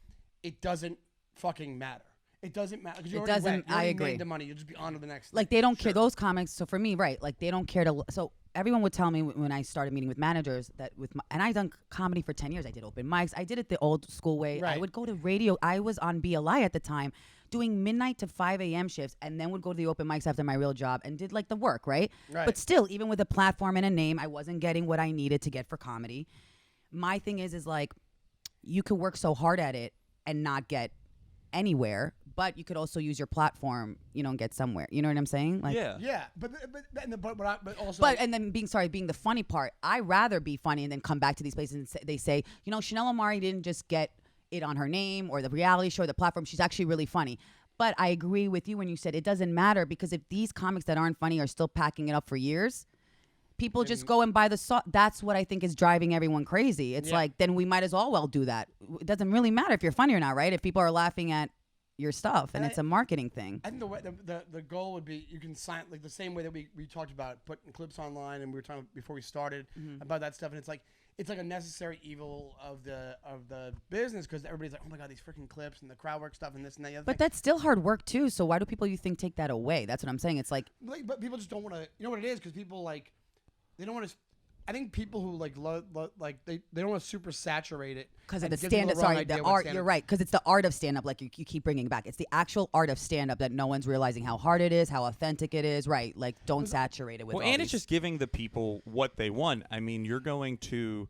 it doesn't fucking matter. It doesn't matter because you already I agree. made the money. You just be on to the next. Like thing. They don't care. Those comics. So for me, right? Like they don't care to. So everyone would tell me when I started meeting with managers that and I've done comedy for 10 years. I did open mics. I did it the old school way. Right. I would go to radio. I was on BLI at the time doing midnight to 5 a.m. shifts, and then would go to the open mics after my real job and did like the work, right? But still, even with a platform and a name, I wasn't getting what I needed to get for comedy. My thing is like, you could work so hard at it and not get anywhere, but you could also use your platform, and get somewhere. You know what I'm saying? Like, yeah. But also. But and then being the funny part, I rather be funny and then come back to these places and they say, Chanel Omari didn't just get it on her name or the reality show or the platform. She's actually really funny. But I agree with you when you said it doesn't matter, because if these comics that aren't funny are still packing it up for years, people just go and buy the sauce. That's what I think is driving everyone crazy. It's like, then we might as well do that. It doesn't really matter if you're funny or not, right? If people are laughing at your stuff and it's a marketing thing. I think the goal would be, you can sign like the same way that we talked about putting clips online, and we were talking before we started about that stuff, and it's like a necessary evil of the business, because everybody's like, oh my God, these freaking clips and the crowd work stuff and this and that. But that's still hard work too. So why do people, you think, take that away? That's what I'm saying. It's like but people just don't want to. You know what it is? Because people like, they don't want to. I think people who like they don't want to super saturate it because of the stand-up. Sorry, the art. You're right, because it's the art of stand-up. Like you keep bringing it back. It's the actual art of stand-up that no one's realizing how hard it is, how authentic it is. Right? Like don't saturate it with. Well, and it's just giving the people what they want. I mean, you're going to.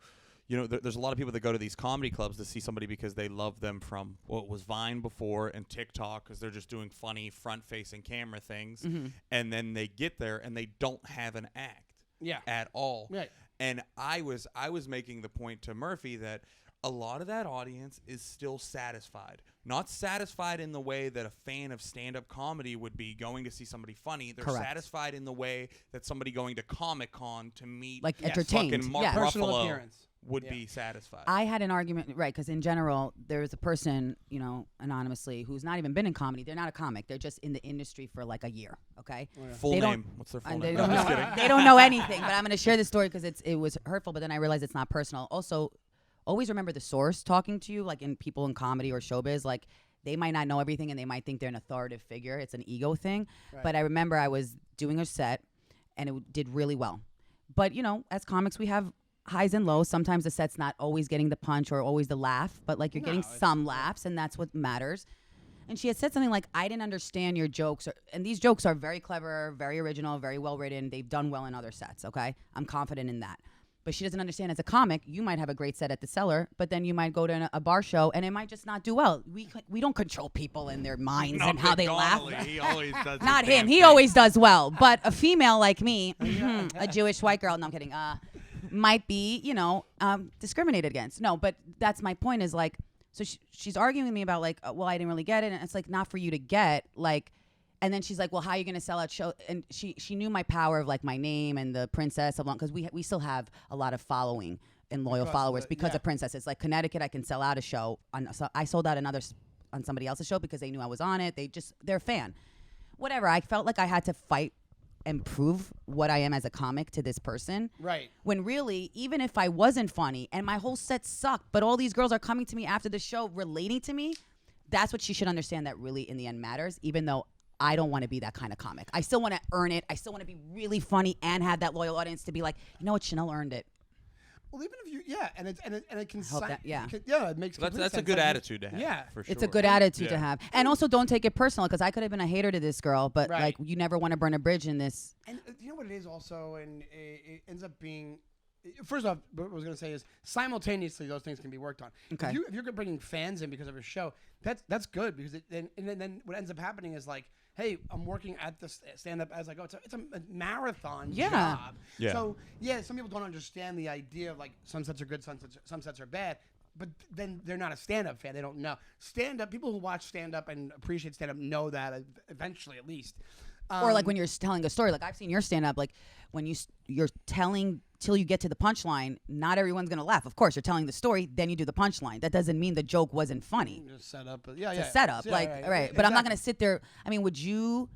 There's a lot of people that go to these comedy clubs to see somebody because they love them from what was Vine before and TikTok, because they're just doing funny front-facing camera things, and then they get there and they don't have an act at all. Right. And I was making the point to Murphy that a lot of that audience is still satisfied. Not satisfied in the way that a fan of stand-up comedy would be going to see somebody funny. They're satisfied in the way that somebody going to Comic-Con to meet like entertained. Fucking Mark Personal Ruffalo appearance. Would be satisfied. I had an argument, right, because in general, there's a person, anonymously, who's not even been in comedy. They're not a comic. They're just in the industry for like a year, okay? Full name. What's their full name? They don't know anything, but I'm going to share this story because it was hurtful, but then I realized it's not personal. Also, always remember the source talking to you, like in people in comedy or showbiz, like they might not know everything and they might think they're an authoritative figure. It's an ego thing. Right. But I remember I was doing a set and it did really well. But, as comics, we have highs and lows. Sometimes the set's not always getting the punch or always the laugh, but like you're getting some laughs, and that's what matters. And she had said something like, I didn't understand your jokes. And these jokes are very clever, very original, very well written. They've done well in other sets, okay? I'm confident in that. But she doesn't understand, as a comic, you might have a great set at the Cellar, but then you might go to a bar show and it might just not do well. We don't control people and their minds and how they Donnelly, laugh. He always does. Not him. He always does well. But a female like me, a Jewish white girl, no, I'm kidding, might be, discriminated against. No, but that's my point, is like, so she's arguing with me about like, well, I didn't really get it. And it's like, not for you to get, like, and then she's like, well, how are you going to sell out show? And she knew my power of like my name and the princess of long, because we still have a lot of following and loyal followers because of princesses. Like Connecticut, I can sell out a show. So I sold out on somebody else's show because they knew I was on it. They're a fan. Whatever. I felt like I had to fight and prove what I am as a comic to this person. Right. When really, even if I wasn't funny and my whole set sucked, but all these girls are coming to me after the show relating to me, that's what she should understand, that really in the end matters, even though I don't want to be that kind of comic. I still want to earn it. I still want to be really funny and have that loyal audience to be like, you know what, Chanel earned it. Well, even if it can, it makes that's sense. a good attitude to have. Yeah, for sure. It's a good attitude to have, and also don't take it personal, because I could have been a hater to this girl, but like you never want to burn a bridge in this. And you know what it is also, and it ends up being. First off, what I was going to say is simultaneously those things can be worked on. Okay. If you're bringing fans in because of a show, that's good, because then what ends up happening is like, hey, I'm working at the stand-up as I go. It's a marathon job. Yeah. So, some people don't understand the idea of like some sets are good, some sets are bad. But then they're not a stand-up fan. They don't know. Stand-up, people who watch stand-up and appreciate stand-up know that eventually, at least. Or like when you're telling a story, like I've seen your stand-up, like when you're telling till you get to the punchline, not everyone's going to laugh. Of course, you're telling the story, then you do the punchline. That doesn't mean the joke wasn't funny. Just set up. It's a setup. Right. But exactly. I'm not going to sit there. I mean, would you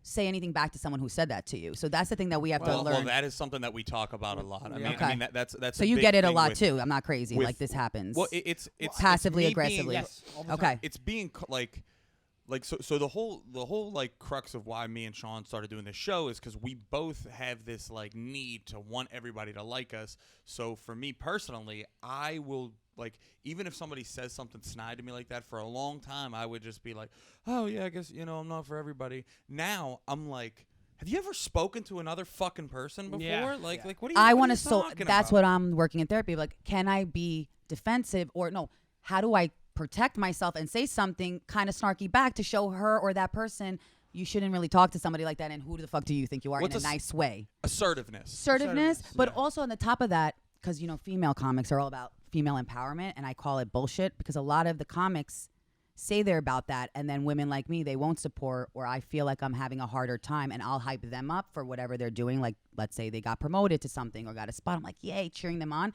say anything back to someone who said that to you? So that's the thing that we have to learn. Well, that is something that we talk about a lot. I mean, that's so you get it a lot too. I'm not crazy. Like this happens. Well, it's passively it's aggressively. Yes, all the okay. time. It's being like like so the whole like crux of why me and Sean started doing this show is because we both have this like need to want everybody to like us. So for me personally, I will like, even if somebody says something snide to me like that, for a long time I would just be like, oh yeah, I guess, you know, I'm not for everybody. Now I'm like, have you ever spoken to another fucking person before? Yeah. Like what are you I want to that's what I'm working in therapy. Like, can I be defensive, or no, how do I protect myself and say something kind of snarky back to show her or that person you shouldn't really talk to somebody like that, and who the fuck do you think you are, in a nice way? Assertiveness. But also on the top of that, because, you know, female comics are all about female empowerment, and I call it bullshit, because a lot of the comics say they're about that, and then women like me, they won't support, or I feel like I'm having a harder time, and I'll hype them up for whatever they're doing. Like, let's say they got promoted to something or got a spot. I'm like, yay, cheering them on.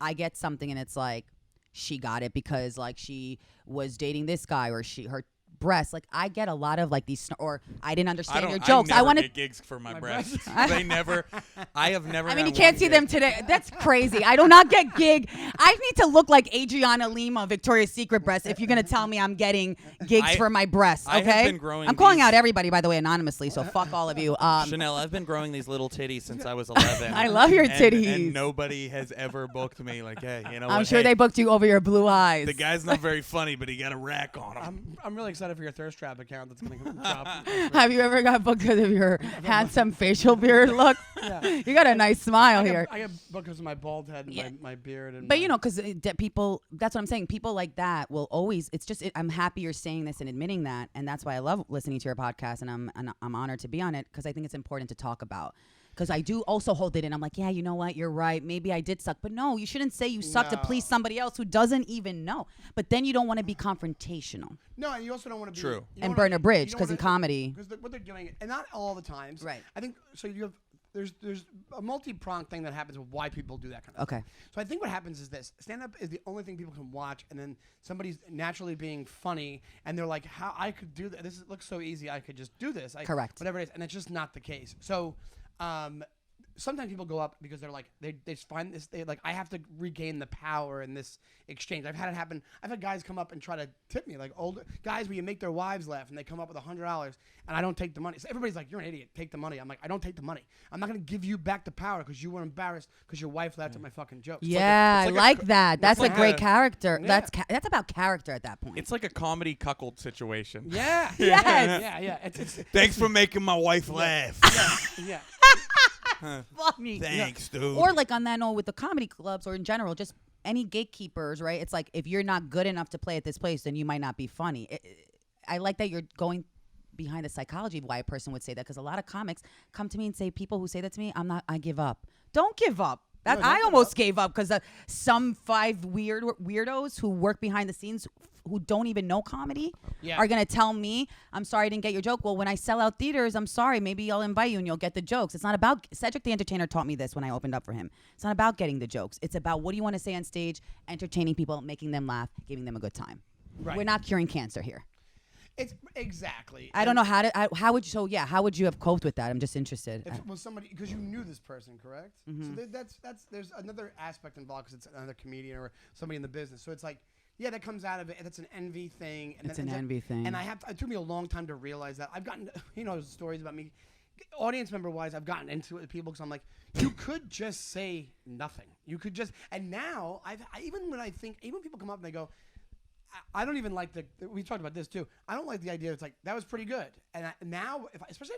I get something and it's like, she got it because like she was dating this guy, or her breasts. Like, I get a lot of like these, or I didn't understand your jokes. I want to get gigs for my breasts. They never. I have never. I mean, you can't see them today. That's crazy. I do not get gig. I need to look like Adriana Lima, Victoria's Secret breasts, if you're gonna tell me I'm getting gigs for my breasts. Okay. I have been growing I'm calling out everybody, by the way, anonymously. So fuck all of you. Chanel, I've been growing these little titties since I was 11. I love your titties. And nobody has ever booked me like, hey, you know what? I'm sure they booked you over your blue eyes. The guy's not very funny, but he got a rack on him. I'm really excited for your thirst trap account that's going to drop. Have you ever got booked because of your handsome facial beard look? Yeah. You got a nice smile here. I get booked because of my bald head and my beard. And but you know, because people, that's what I'm saying. People like that will always. It's just I'm happy you're saying this and admitting that, and that's why I love listening to your podcast, and I'm honored to be on it, because I think it's important to talk about. Because I do also hold it in. I'm like, yeah, you know what? You're right. Maybe I did suck. But no, you shouldn't say you suck to please somebody else who doesn't even know. But then you don't want to be confrontational. No, and you also don't want to be... True. And burn a bridge, because in comedy... Because what they're doing, and not all the times. Right. I think, so you have... There's a multi-pronged thing that happens with why people do that kind of thing. So I think what happens is this. Stand-up is the only thing people can watch, and then somebody's naturally being funny, and they're like, how I could do that. This looks so easy. I could just do this. Correct. Whatever it is. And it's just not the case. So... sometimes people go up because they're like they just find this, they like, I have to regain the power in this exchange. I've had it happen. I've had guys come up and try to tip me, like older guys where you make their wives laugh, and they come up with $100 and I don't take the money. So everybody's like, you're an idiot, take the money. I'm like, I don't take the money. I'm not going to give you back the power because you were embarrassed because your wife laughed at my fucking jokes. Yeah, I like that. That's a great character. Yeah. That's about character at that point. It's like a comedy cuckold situation. Yeah. Yes. Yeah. It's Thanks for making my wife laugh. yeah. Funny. Thanks, dude. Or like on that note with the comedy clubs, or in general, just any gatekeepers, right? It's like, if you're not good enough to play at this place, then you might not be funny. I like that you're going behind the psychology of why a person would say that, because a lot of comics come to me and say, people who say that to me, I give up. Don't give up. I almost gave up because some 5 weirdos who work behind the scenes who don't even know comedy are going to tell me, I'm sorry I didn't get your joke. Well, when I sell out theaters, I'm sorry. Maybe I'll invite you and you'll get the jokes. It's not about, Cedric the Entertainer taught me this when I opened up for him. It's not about getting the jokes. It's about, what do you want to say on stage, entertaining people, making them laugh, giving them a good time. Right. We're not curing cancer here. It's exactly. I don't know how would you have coped with that? I'm just interested. If it was somebody, because you knew this person, correct? Mm-hmm. So there's another aspect involved, because it's another comedian or somebody in the business. So it's like, yeah, that comes out of it. That's an envy thing. And it's an envy thing. And it took me a long time to realize that. I've gotten, stories about me, audience member wise. I've gotten into it with people because I'm like, you could just say nothing. You could just, and now even when people come up and they go, I don't even like we talked about this too. I don't like the idea. It's like, that was pretty good. And now, especially,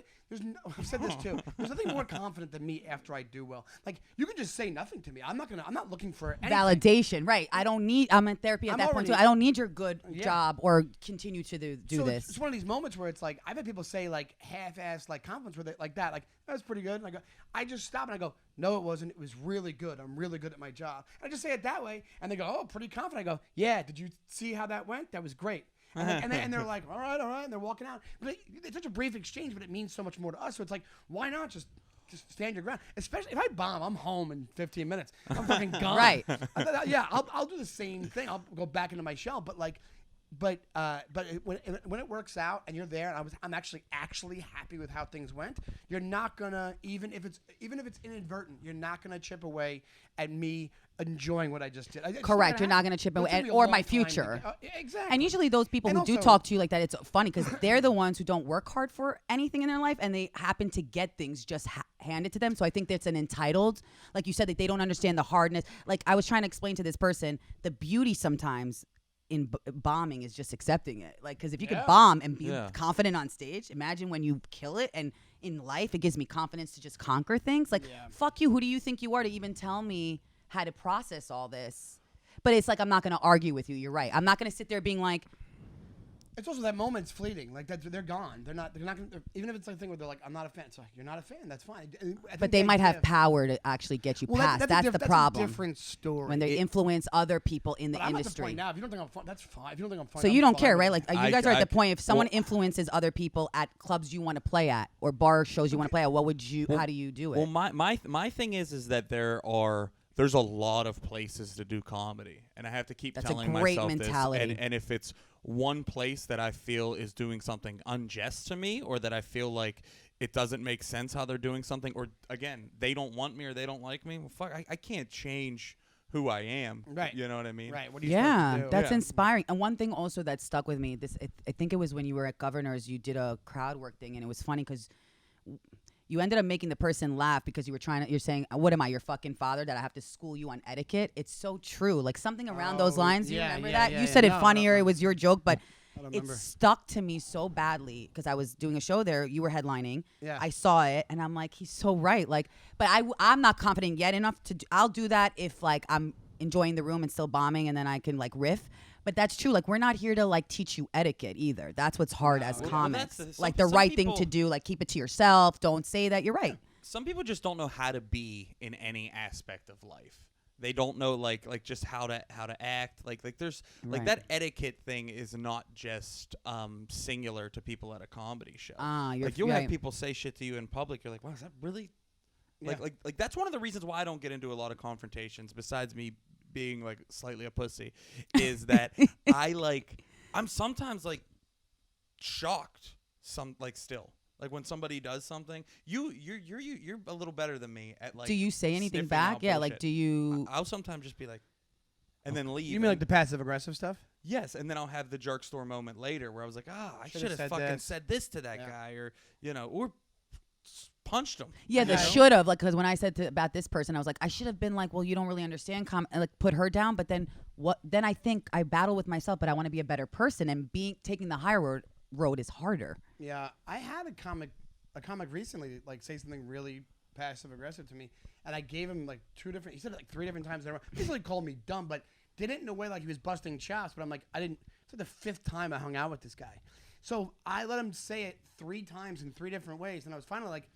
I've said this too. There's nothing more confident than me after I do well. Like, you can just say nothing to me. I'm not looking for anything. Validation, right? I'm in therapy at that point too. I don't need your good job or continue to do this. It's one of these moments where it's like, I've had people say like half-assed like compliments where they like that, like, that was pretty good. And I just stop and I go, no, it wasn't. It was really good. I'm really good at my job. And I just say it that way, and they go, oh, pretty confident. I go, yeah. Did you see how that went? That was great. And they're like, all right, and they're walking out. But it's such a brief exchange, but it means so much more to us. So it's like, why not just stand your ground? Especially if I bomb, I'm home in 15 minutes. I'm fucking gone. Right. Yeah, I'll do the same thing. I'll go back into my shell. But like, when it works out and you're there, and I'm actually happy with how things went. You're not gonna even if it's inadvertent, you're not gonna chip away at me enjoying what I just did. Correct. You're not gonna chip away or my future. Exactly. And usually those people who do talk to you like that, it's funny because they're the ones who don't work hard for anything in their life, and they happen to get things just handed to them. So I think that's an entitled, like you said, that they don't understand the hardness. Like I was trying to explain to this person, the beauty sometimes in bombing is just accepting it. Like, because if you could bomb and be confident on stage, imagine when you kill it. And in life, it gives me confidence to just conquer things. Like, fuck you. Who do you think you are to even tell me how to process all this? But it's like, I'm not going to argue with you. You're right. I'm not going to sit there being like, it's also that moment's fleeting. Like they're gone. They're not gonna, even if it's like a thing where they're like, I'm not a fan. So you're not a fan. That's fine. But they might have power to actually get you past. That's the problem. That's a different story. When they influence other people in the industry. I'm at the point now. If you don't think I'm fun, that's fine. If you don't think I'm fun, so you don't care, right? Like you guys are at the point. If someone influences other people at clubs you want to play at or bar shows you want to play at, what would you? How do you do it? Well, my thing is that there's a lot of places to do comedy, and I have to keep telling myself mentality. this. And if it's one place that I feel is doing something unjust to me, or that I feel like it doesn't make sense how they're doing something, or again, they don't want me or they don't like me, well, fuck, I can't change who I am. Right. You know what I mean? Right. What are you supposed to do? That's inspiring. And one thing also that stuck with me, I think it was when you were at Governor's, you did a crowd work thing, and it was funny because you ended up making the person laugh because you're saying, what am I, your fucking father, that I have to school you on etiquette? It's so true. Like something around those lines. You remember that? You said it funnier. It was your joke, but it stuck to me so badly because I was doing a show there. You were headlining. Yeah. I saw it and I'm like, he's so right. Like, but I'm not confident yet enough I'll do that if like I'm enjoying the room and still bombing and then I can like riff. But that's true. Like, we're not here to like teach you etiquette either. That's what's hard as comics. Like the right thing to do, like keep it to yourself. Don't say that. You're right. Some people just don't know how to be in any aspect of life. They don't know like just how to act. Like there's like that etiquette thing is not just singular to people at a comedy show. Like you'll have people say shit to you in public. You're like, wow, is that really? Yeah. Like that's one of the reasons why I don't get into a lot of confrontations. Besides me being like slightly a pussy, is that I'm sometimes like shocked. Still. Like when somebody does something, you're a little better than me at like. Do you say anything back? Yeah, like do you? I'll sometimes just be like, and then leave. You mean like the passive aggressive stuff? Yes, and then I'll have the jerk store moment later where I was like, I should have fucking said this to that guy, or or punched him. Yeah, the should have, like, because when I said about this person, I was like, I should have been like, well, you don't really understand, and like put her down. But then what? Then I think I battle with myself, but I want to be a better person, and taking the higher road is harder. Yeah, I had a comic recently like say something really passive aggressive to me, and I gave him like he said it like 3 different times. He basically called me dumb, but did it in a way like he was busting chops. But I'm like, it's like the 5th time I hung out with this guy, so I let him say it 3 times in 3 different ways, and I was finally like,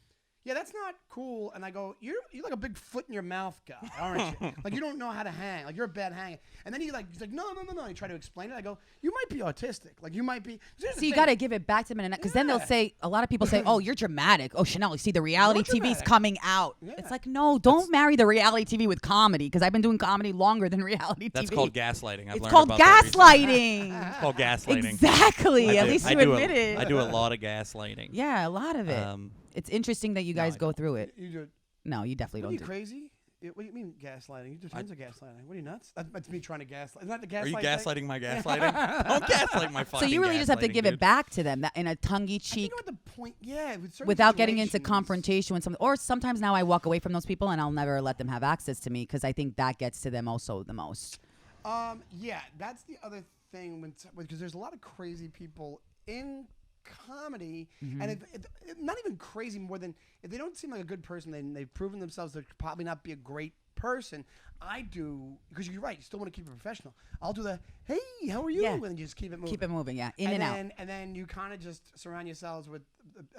yeah, that's not cool. And I go, you're like a big foot in your mouth guy, aren't you? Like you don't know how to hang. Like you're a bad hanger. And then he's like, no. He tried to explain it. I go, you might be autistic. Like you might be. So you got to give it back to them, because then they'll say, a lot of people say, oh, you're dramatic. Oh, Chanel, you see the reality TV's coming out. Yeah. It's like, no, don't marry the reality TV with comedy, because I've been doing comedy longer than reality TV. That's called gaslighting. It's called gaslighting. It's called gaslighting. Exactly. At least you admit it. I do a lot of gaslighting. Yeah, a lot of it. It's interesting that you guys go through it. You do it. No, you definitely don't. Are you crazy? What do you mean gaslighting? You do tons of gaslighting. What are you nuts? That's me trying to gaslight. Isn't that the gaslighting? Are you gaslighting my gaslighting? Don't gaslight my fucking. So you really just have to give it back to them in a tongue-in-cheek. I think the point, without getting into confrontation with something. Or sometimes now I walk away from those people and I'll never let them have access to me, because I think that gets to them also the most. Yeah, that's the other thing because there's a lot of crazy people in comedy, and not even crazy, more than if they don't seem like a good person, then they've proven themselves to probably not be a great person. I do, because you're right, you still want to keep it professional. I'll do the, hey, how are you? And you just keep it moving. Keep it moving, yeah. In and out. And then you kind of just surround yourselves with,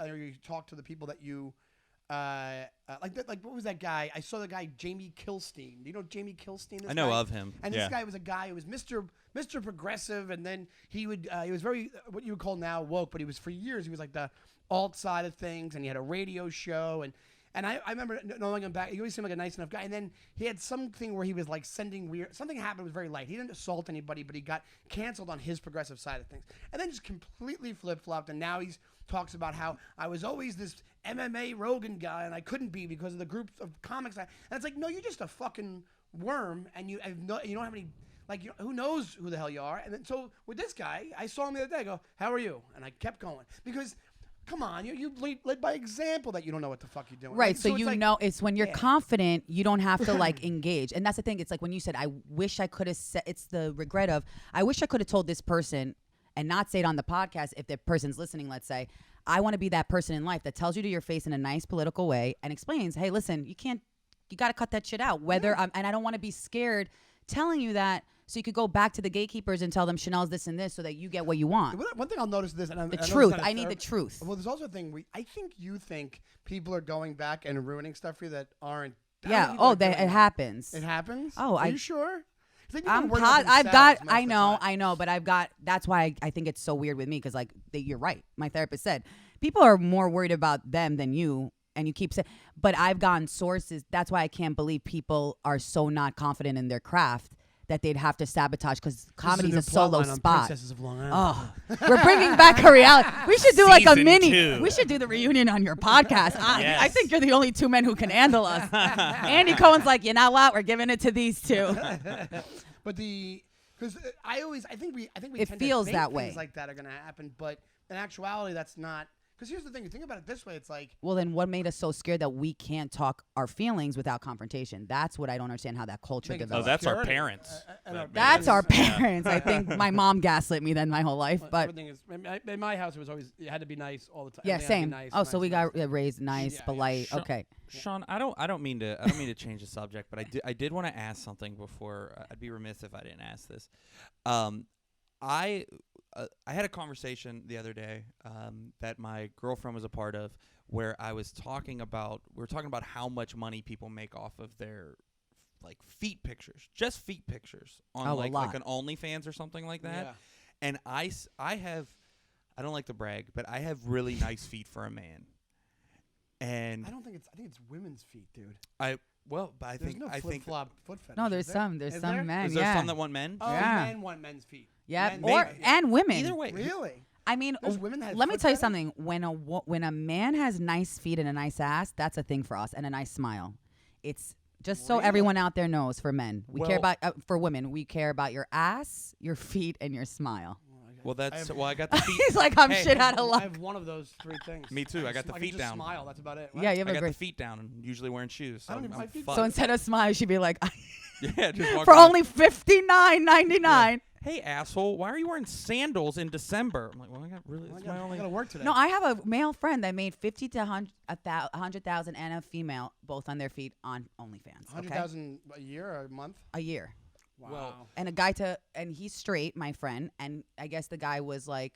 you talk to the people that you, like what was that guy? I saw the guy, Jamie Kilstein. Do you know Jamie Kilstein? I know of him. And this guy was a guy who was Mr. Progressive, and then he was very, what you would call now woke, but he was for years, he was like the alt side of things, and he had a radio show, And I remember knowing him back. He always seemed like a nice enough guy. And then he had something where he was like sending weird. Something happened. It was very light. He didn't assault anybody, but he got canceled on his progressive side of things. And then just completely flip flopped. And now he talks about how I was always this MMA Rogan guy, and I couldn't be because of the group of comics. And it's like, no, you're just a fucking worm, and you don't have any. Like, who knows who the hell you are? And then so with this guy, I saw him the other day. I go, how are you? And I kept going because. Come on, you led by example that you don't know what the fuck you're doing. Right, so you know, it's when you're confident, you don't have to like engage. And that's the thing. It's like when you said, I wish I could have said, it's the regret of, I wish I could have told this person and not say it on the podcast if the person's listening, let's say. I want to be that person in life that tells you to your face in a nice political way and explains, hey, listen, you got to cut that shit out. Whether and I don't want to be scared telling you that. So you could go back to the gatekeepers and tell them Chanel's this and this so that you get what you want. One thing I'll notice this. And the truth. I need the truth. Well, there's also a thing. I think you think people are going back and ruining stuff for you that aren't. Yeah. Oh, it happens. It happens? Oh, are you sure? I know, but that's why I think it's so weird with me because like you're right. My therapist said people are more worried about them than you. And you keep saying, but I've gotten sources. That's why I can't believe people are so not confident in their craft that they'd have to sabotage because comedy's a solo spot. Princesses of Long Island. Oh, we're bringing back a reality. We should do like a mini. 2. We should do the reunion on your podcast. Yes. I think you're the only 2 men who can handle us. Andy Cohen's like, you know what? We're giving it to these 2. But because I think we it tend feels to think that way. Things like that are going to happen, but in actuality, that's not. Because here's the thing, you think about it this way, it's like... Well, then what made us so scared that we can't talk our feelings without confrontation? That's what I don't understand how that culture developed. Oh, that's our parents. That's our parents. I think my mom gaslit me then my whole life. But everything is, in my house, it was always, you had to be nice all the time. Yeah, same. Nice, so we got raised nice, polite. Sean, okay. Sean, I don't mean to change the subject, but I did want to ask something before. I'd be remiss if I didn't ask this. I had a conversation the other day that my girlfriend was a part of, where we were talking about how much money people make off of their like feet pictures, just feet pictures on like an OnlyFans or something like that. Yeah. And I don't like to brag, but I have really nice feet for a man. And I think it's women's feet, dude. But I think flip-flop foot fetish. No, there's some men. Is there some that want men? Oh, yeah. men want men's feet. Yeah, Men, and women. Either way. Really? I mean, women that have let me foot tell you fetish? something. When a man has nice feet and a nice ass, that's a thing for us, and a nice smile. It's just so everyone out there knows. For men, we care about. For women, we care about your ass, your feet, and your smile. Well, I got the feet. He's like, I'm shit out of luck. I have one of those 3 things. Me too. I got the feet down. Smile. That's about it. Yeah, you have I a got great the feet down and usually wearing shoes. So I don't even my feet. So instead of smile, she'd be like, yeah, just walk for around. only $59.99. Yeah. Hey, asshole! Why are you wearing sandals in December? I'm like, well, I got to work today. No, I have a male friend that made $50,000 to $100,000 and a female both on their feet on OnlyFans. $100,000 a year or a month? A year. Wow. Well, And and he's straight, my friend, and I guess the guy was like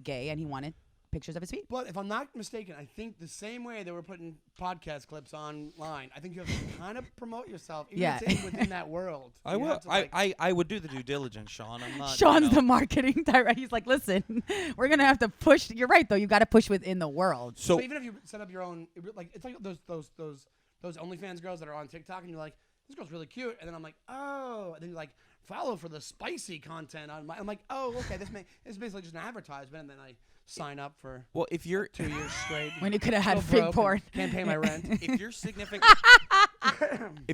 gay and he wanted pictures of his feet. But if I'm not mistaken, I think the same way they were putting podcast clips online, I think you have to kind of promote yourself, even if it's within that world. I will. I would do the due diligence, Sean. I'm not. Sean's the marketing director. He's like, listen, we're gonna have to push. You're right, though. You got to push within the world. So even if you set up your own, it's like those OnlyFans girls that are on TikTok, and you're like, this girl's really cute, and then I'm like, oh, and then you're like, follow for the spicy content on I'm like, oh, okay, this is basically just an advertisement, and then I sign up for if you're 2 years straight. When you could have had fake porn, can't pay my rent. If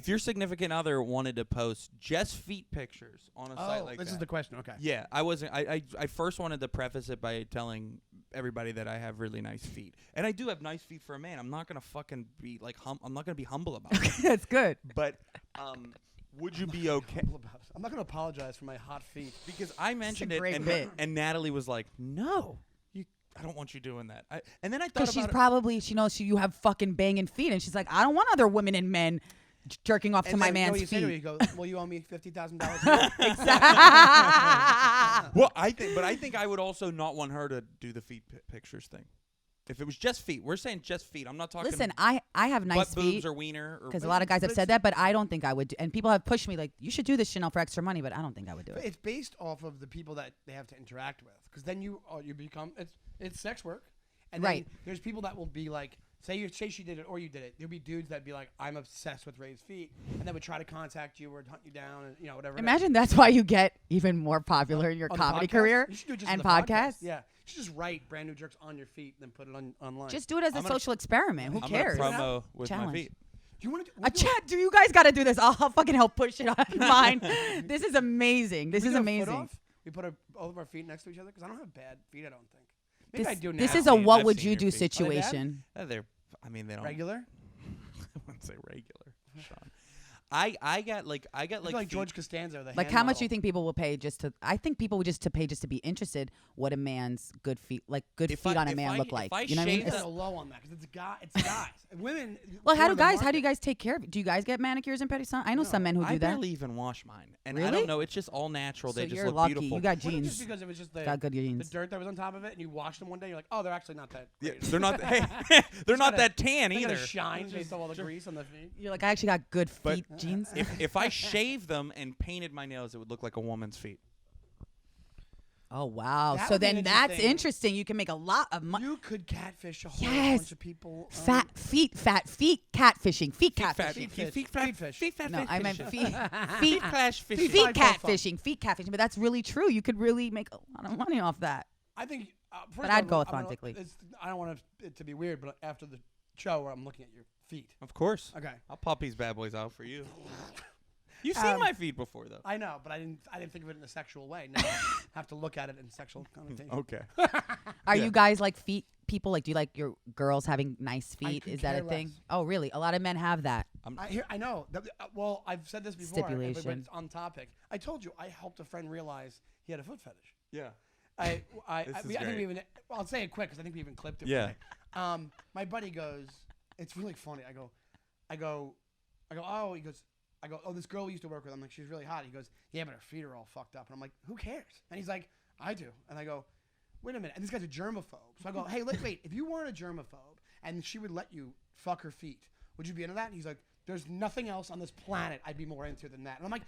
your significant other wanted to post just feet pictures on a site like that. This is the question. Okay. Yeah, I wasn't. I first wanted to preface it by telling everybody that I have really nice feet, and I do have nice feet for a man. I'm not gonna fucking be like I'm not gonna be humble about it. That's good. But would you be okay? I'm not gonna apologize for my hot feet Because I mentioned It's a it, great bit. and Natalie was like, "No, I don't want you doing that." And then I thought Because about she's it. probably, she knows you have fucking banging feet, and she's like, I don't want other women and men jerking off to my man's you say to me, you feet. go, well, you owe me $50,000. Well, I think I would also not want her to do the feet pictures thing. If it was just feet, we're saying just feet. I'm not talking. Listen, I have nice butt, feet. boobs, or wiener. Because a lot of guys have said that, but I don't think I would. And people have pushed me like, you should do this, Chanel, for extra money, but I don't think I would do it. It's based off of the people that they have to interact with. Because then you become, it's sex work. And right. then there's people that will be like say she did it or you did it, there'd be dudes that'd be like, I'm obsessed with Ray's feet, and they would try to contact you or hunt you down, and whatever. Imagine that's why you get even more popular in your comedy career you should do it just and on the podcast. Yeah, you should just write brand new jokes on your feet and then put it online. Just do it as a social experiment. Who cares? I'm gonna promo with Challenge. my feet. Do you want to do A chat? Do you guys got to do this? I'll fucking help push it on mine. This is amazing. This is amazing. We put both of our feet next to each other because I don't have bad feet. I don't think. Maybe I do now. This is a what I've would seen you your do feet. situation. They're. I mean, they don't. Regular. I wouldn't say regular, Sean. I got like like George Costanza. Like how much do you think people will pay just to? I think people would just to pay just to be interested. What a man's good feet feet on a man look like. You know what I mean? It's a low on that because it's guys. Women. Well, how do you guys take care of it? Do you guys get manicures and pedicures? I know some men who do that. I barely even wash mine, and really? I don't know. It's just all natural. So they just you're look lucky. beautiful. You got Well, jeans. just because it was just got good jeans. the dirt that was on top of it, and you washed them one day, you're like, oh, they're actually not that. Yeah, Great. they're not. They're not that tan They either. gotta shine based on all the grease on the feet. You're like, I actually got good But feet jeans. If I shaved them and painted my nails, it would look like a woman's feet. Oh wow! That So would be then that's interesting. interesting. You can make a lot of money. You could catfish a whole Yes. bunch of people. Fat feet, catfishing, feet catfishing. Feet fish. No, I meant feet fishing. feet catfishing. But that's really true. You could really make a lot of money off that. I think. First But of all, I'd go I'm gonna- authentically. I don't want it to be weird, but after the show, where I'm looking at your feet. Of course. Okay. I'll pop these bad boys out for you. You've seen my feet before, though. I know, but I didn't think of it in a sexual way. Now I have to look at it in sexual connotation. Okay. Are you guys like feet people? Like, do you like your girls having nice feet? could Is that a care thing? less. Oh, really? A lot of men have that. I know. Well, I've said this before. But Stipulation. it's on topic. I told you I helped a friend realize he had a foot fetish. Yeah. I This is think great. we even. I'll say it quick because I think we even clipped it. Yeah. One day. My buddy goes. It's really funny. I go. Oh, he goes. I go. Oh, this girl we used to work with. I'm like, she's really hot. He goes, yeah, but her feet are all fucked up. And I'm like, who cares? And he's like, I do. And I go, wait a minute. And this guy's a germaphobe. So I go, hey, wait. If you weren't a germaphobe and she would let you fuck her feet, would you be into that? And he's like, there's nothing else on this planet I'd be more into than that. And I'm like,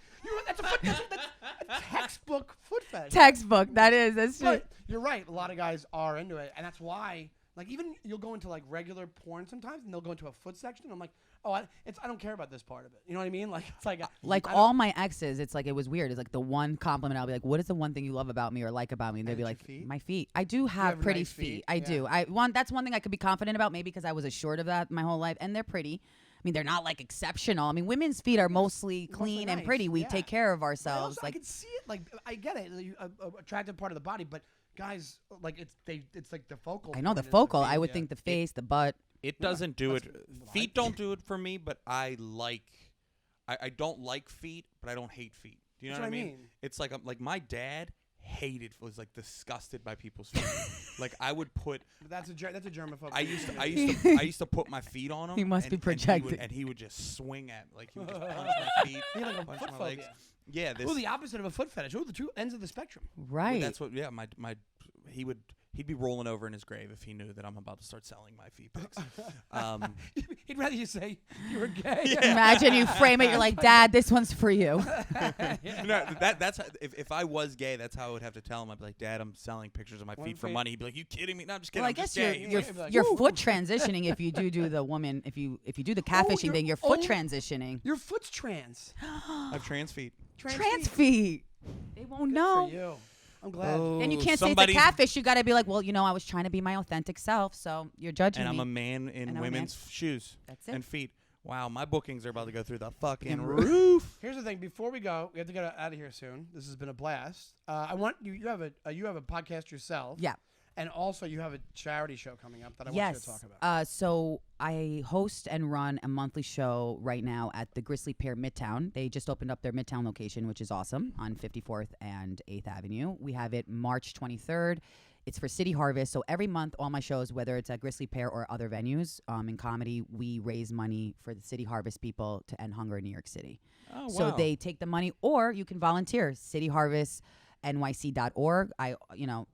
that's a textbook foot fetish. Textbook. That's true. But you're right. A lot of guys are into it, and that's why. Like, even you'll go into like regular porn sometimes, and they'll go into a foot section. And I'm like, oh, I don't care about this part of it. You know what I mean? Like, it's like all my exes, it's like it was weird. It's like the one compliment I'll be like, "What is the one thing you love about me or like about me?" And they'd be it's like, your feet? "My feet. I do have pretty nice feet. feet. I Yeah. do. That's one thing I could be confident about, maybe because I was assured of that my whole life, and they're pretty. I mean, they're not like exceptional. I mean, women's feet are mostly clean and nice, pretty. We yeah. take care of But ourselves. also, I can see it. Like, I get it. Attractive part of the body, but guys, like it's like the focal. I know the point is focal. feet, I would yeah. think the face, the butt. It doesn't do it. that's- Feet don't do it for me, but I don't like feet, but I don't hate feet. Do you know That's what I what I mean? mean. It's like my dad was like disgusted by people's feet. Like I would put. But that's a germaphobe. I used to put my feet on him. He must be projecting. And he would just swing at like he would just punch my feet, He had like a punch foot my phobia. legs. Yeah, this. Oh, the opposite of a foot fetish. Oh, the two ends of the spectrum. Right. Well, that's what. Yeah, he'd be rolling over in his grave if he knew that I'm about to start selling my feet pics. He'd rather you say you were gay. Imagine you frame it. You're like, Dad, this one's for you. That's if I was gay, that's how I would have to tell him. I'd be like, Dad, I'm selling pictures of my feet for money. He'd be like, you kidding me? No, I'm just kidding. Well, I I'm just guess gay. you're foot transitioning if you do the woman if you do the catfishing you're- thing. You're foot transitioning. Your foot's trans. I have trans feet. Trans feet. They won't know. For you. I'm glad. Then you can't say it's a catfish. You got to be like, well, I was trying to be my authentic self, so you're judging And me. I'm a man in And I'm a women's shoes. That's it. And feet. Wow, my bookings are about to go through the fucking roof. Here's the thing. Before we go, we have to get out of here soon. This has been a blast. I want you. You have a podcast yourself. Yeah. And also, you have a charity show coming up that I want you to talk about. So I host and run a monthly show right now at the Grizzly Pear Midtown. They just opened up their Midtown location, which is awesome, on 54th and 8th Avenue. We have it March 23rd. It's for City Harvest. So every month, all my shows, whether it's at Grizzly Pear or other venues in comedy, we raise money for the City Harvest people to end hunger in New York City. Oh, wow. So they take the money, or you can volunteer. City Harvest. NYC.org.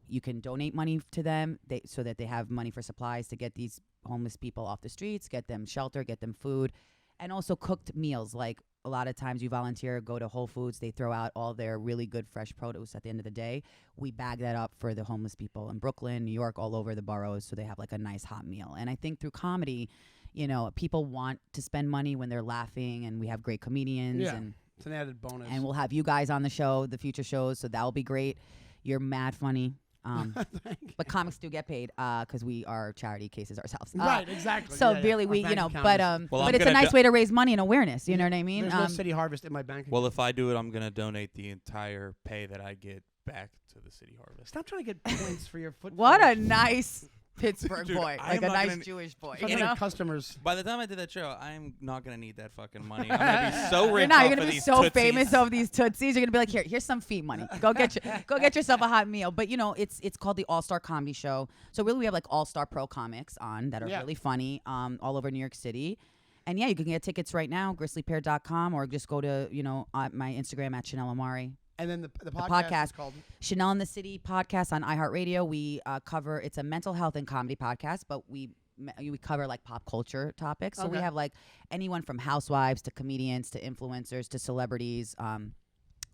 You can donate money to them so that they have money for supplies to get these homeless people off the streets, get them shelter, get them food, and also cooked meals. Like a lot of times you volunteer, go to Whole Foods, they throw out all their really good fresh produce at the end of the day. We bag that up for the homeless people in Brooklyn, New York, all over the boroughs, so they have like a nice hot meal. And I think through comedy, you know, people want to spend money when they're laughing, and we have great comedians. Yeah, and it's an added bonus. And we'll have you guys on the show, the future shows, so that'll be great. You're mad funny. But comics do get paid because we are charity cases ourselves. Right, exactly. So yeah, really, we, you know, but well, it's a nice way to raise money and awareness. You know what I mean? There's no City Harvest in my bank account. Well, if I do it, I'm gonna donate the entire pay that I get back to the City Harvest. Stop trying to get points for your foot. What a nice Pittsburgh Dude, boy, I like am a not nice gonna- Jewish boy. Stop You getting know? customers. By the time I did that show, I'm not gonna need that fucking money. I'm gonna be so rich. You're not. off You're gonna of be these so tootsies. famous over these tootsies. You're gonna be like, here's some feet money. Go get yourself a hot meal. But you know, it's called the All Star Comedy Show. So really, we have like All Star Pro comics on that are really funny, all over New York City. And yeah, you can get tickets right now, gristlypear.com, or just go to my Instagram at Chanel Omari. And then the podcast is called Chanel in the City podcast on iHeartRadio. We cover, it's a mental health and comedy podcast, but we cover like pop culture topics. So we have like anyone from housewives to comedians to influencers to celebrities.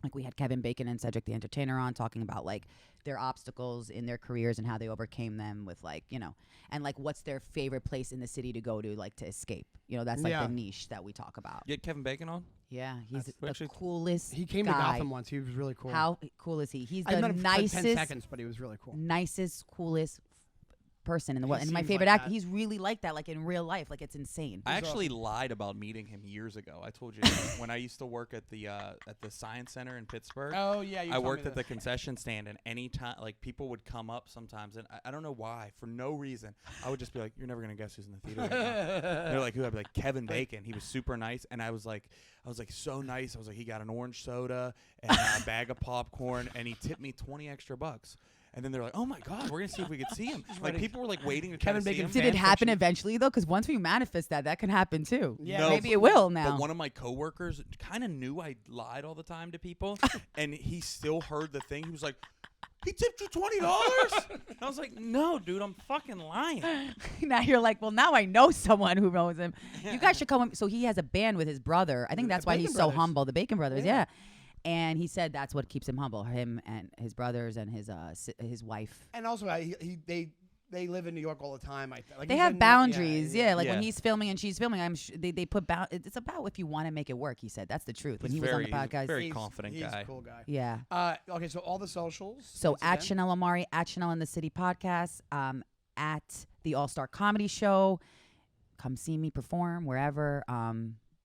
Like we had Kevin Bacon and Cedric the Entertainer on talking about like their obstacles in their careers and how they overcame them with like, you know, and like what's their favorite place in the city to go to, like to escape. You know, that's like the niche that we talk about. Get Kevin Bacon on? Yeah, he's That's the coolest He came guy. to Gotham once. He was really cool. How cool is he? He's I the met him for like nicest, 10 seconds, but he was really cool. nicest, coolest person in the world. And my seems favorite like actor, that. he's really like that, like in real life. Like it's insane. I actually lied about meeting him years ago. I told you when I used to work at the Science Center in Pittsburgh. Oh yeah, you I told worked me at the concession stand, and anytime like people would come up sometimes, and I don't know why, for no reason, I would just be like, "You're never gonna guess who's in the theater." Right now. They're like, "Who?" I'd be like, "Kevin Bacon." He was super nice, and I was like, so nice. I was like, he got an orange soda and a bag of popcorn, and he tipped me $20 extra. And then they're like, "Oh my God, we're gonna see if we could see him." Like people were like waiting to Kevin try to see Bacon him. Did it happen eventually though? Because once we manifest that can happen too. Yeah, No, maybe it will now. But one of my coworkers kind of knew I lied all the time to people, and he still heard the thing. He was like, "He tipped you $20?" And I was like, "No, dude, I'm fucking lying." Now you're like, well, now I know someone who knows him. You guys should come. So he has a band with his brother. I think that's why Bacon he's Brothers. so humble. The Bacon Brothers, yeah. And he said that's what keeps him humble. Him and his brothers and his wife. And also, they live in New York all the time. Like They he's have in- boundaries, yeah. Like Yeah. when he's filming and she's filming, I'm sure they put it's about if you want to make it work. He said that's the truth. When He's he was on the very- podcast, very confident he's guy. a cool guy. yeah. Okay, so all the socials. So once at again. Chanel Omari, at Chanel in the City podcast, at the All Star Comedy Show. Come see me perform wherever.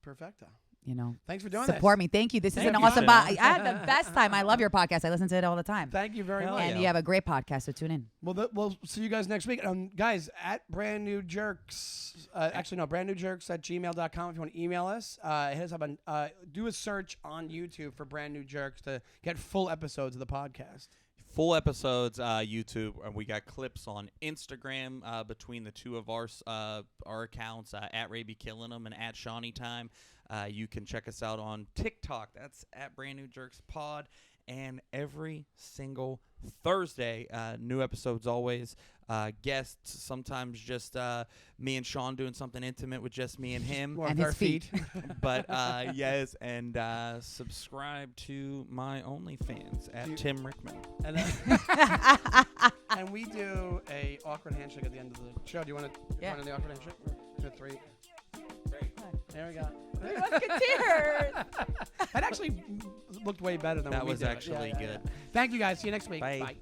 Perfecto. You know, Thanks for doing support me. Thank you. This Thank is an you, awesome. Chanel. I had the best time. I love your podcast. I listen to it all the time. Thank you very Hell much. And yeah. you have a great podcast, so tune in. Well, we'll see you guys next week. Guys, at Brand New Jerks. Actually, no, brandnewjerks@gmail.com if you want to email us. Hit us up on, do a search on YouTube for Brand New Jerks to get full episodes of the podcast. Full episodes, YouTube, and we got clips on Instagram between the two of our accounts, at Ray Be Killing 'Em and at Shawnee Time. You can check us out on TikTok. That's at Brand New Jerks Pod. And every single Thursday, new episodes always. Guests, sometimes just me and Sean doing something intimate with just me and him. Or And with his our feet. But yes, and subscribe to my OnlyFans at Tim Rickman. And, and we do a awkward handshake at the end of the show. Do you want to Yeah. the awkward handshake? 2, 3. There we go. Musketeers. That actually looked way better than That what we was did. actually good. Thank you guys. See you next week. Bye. Bye.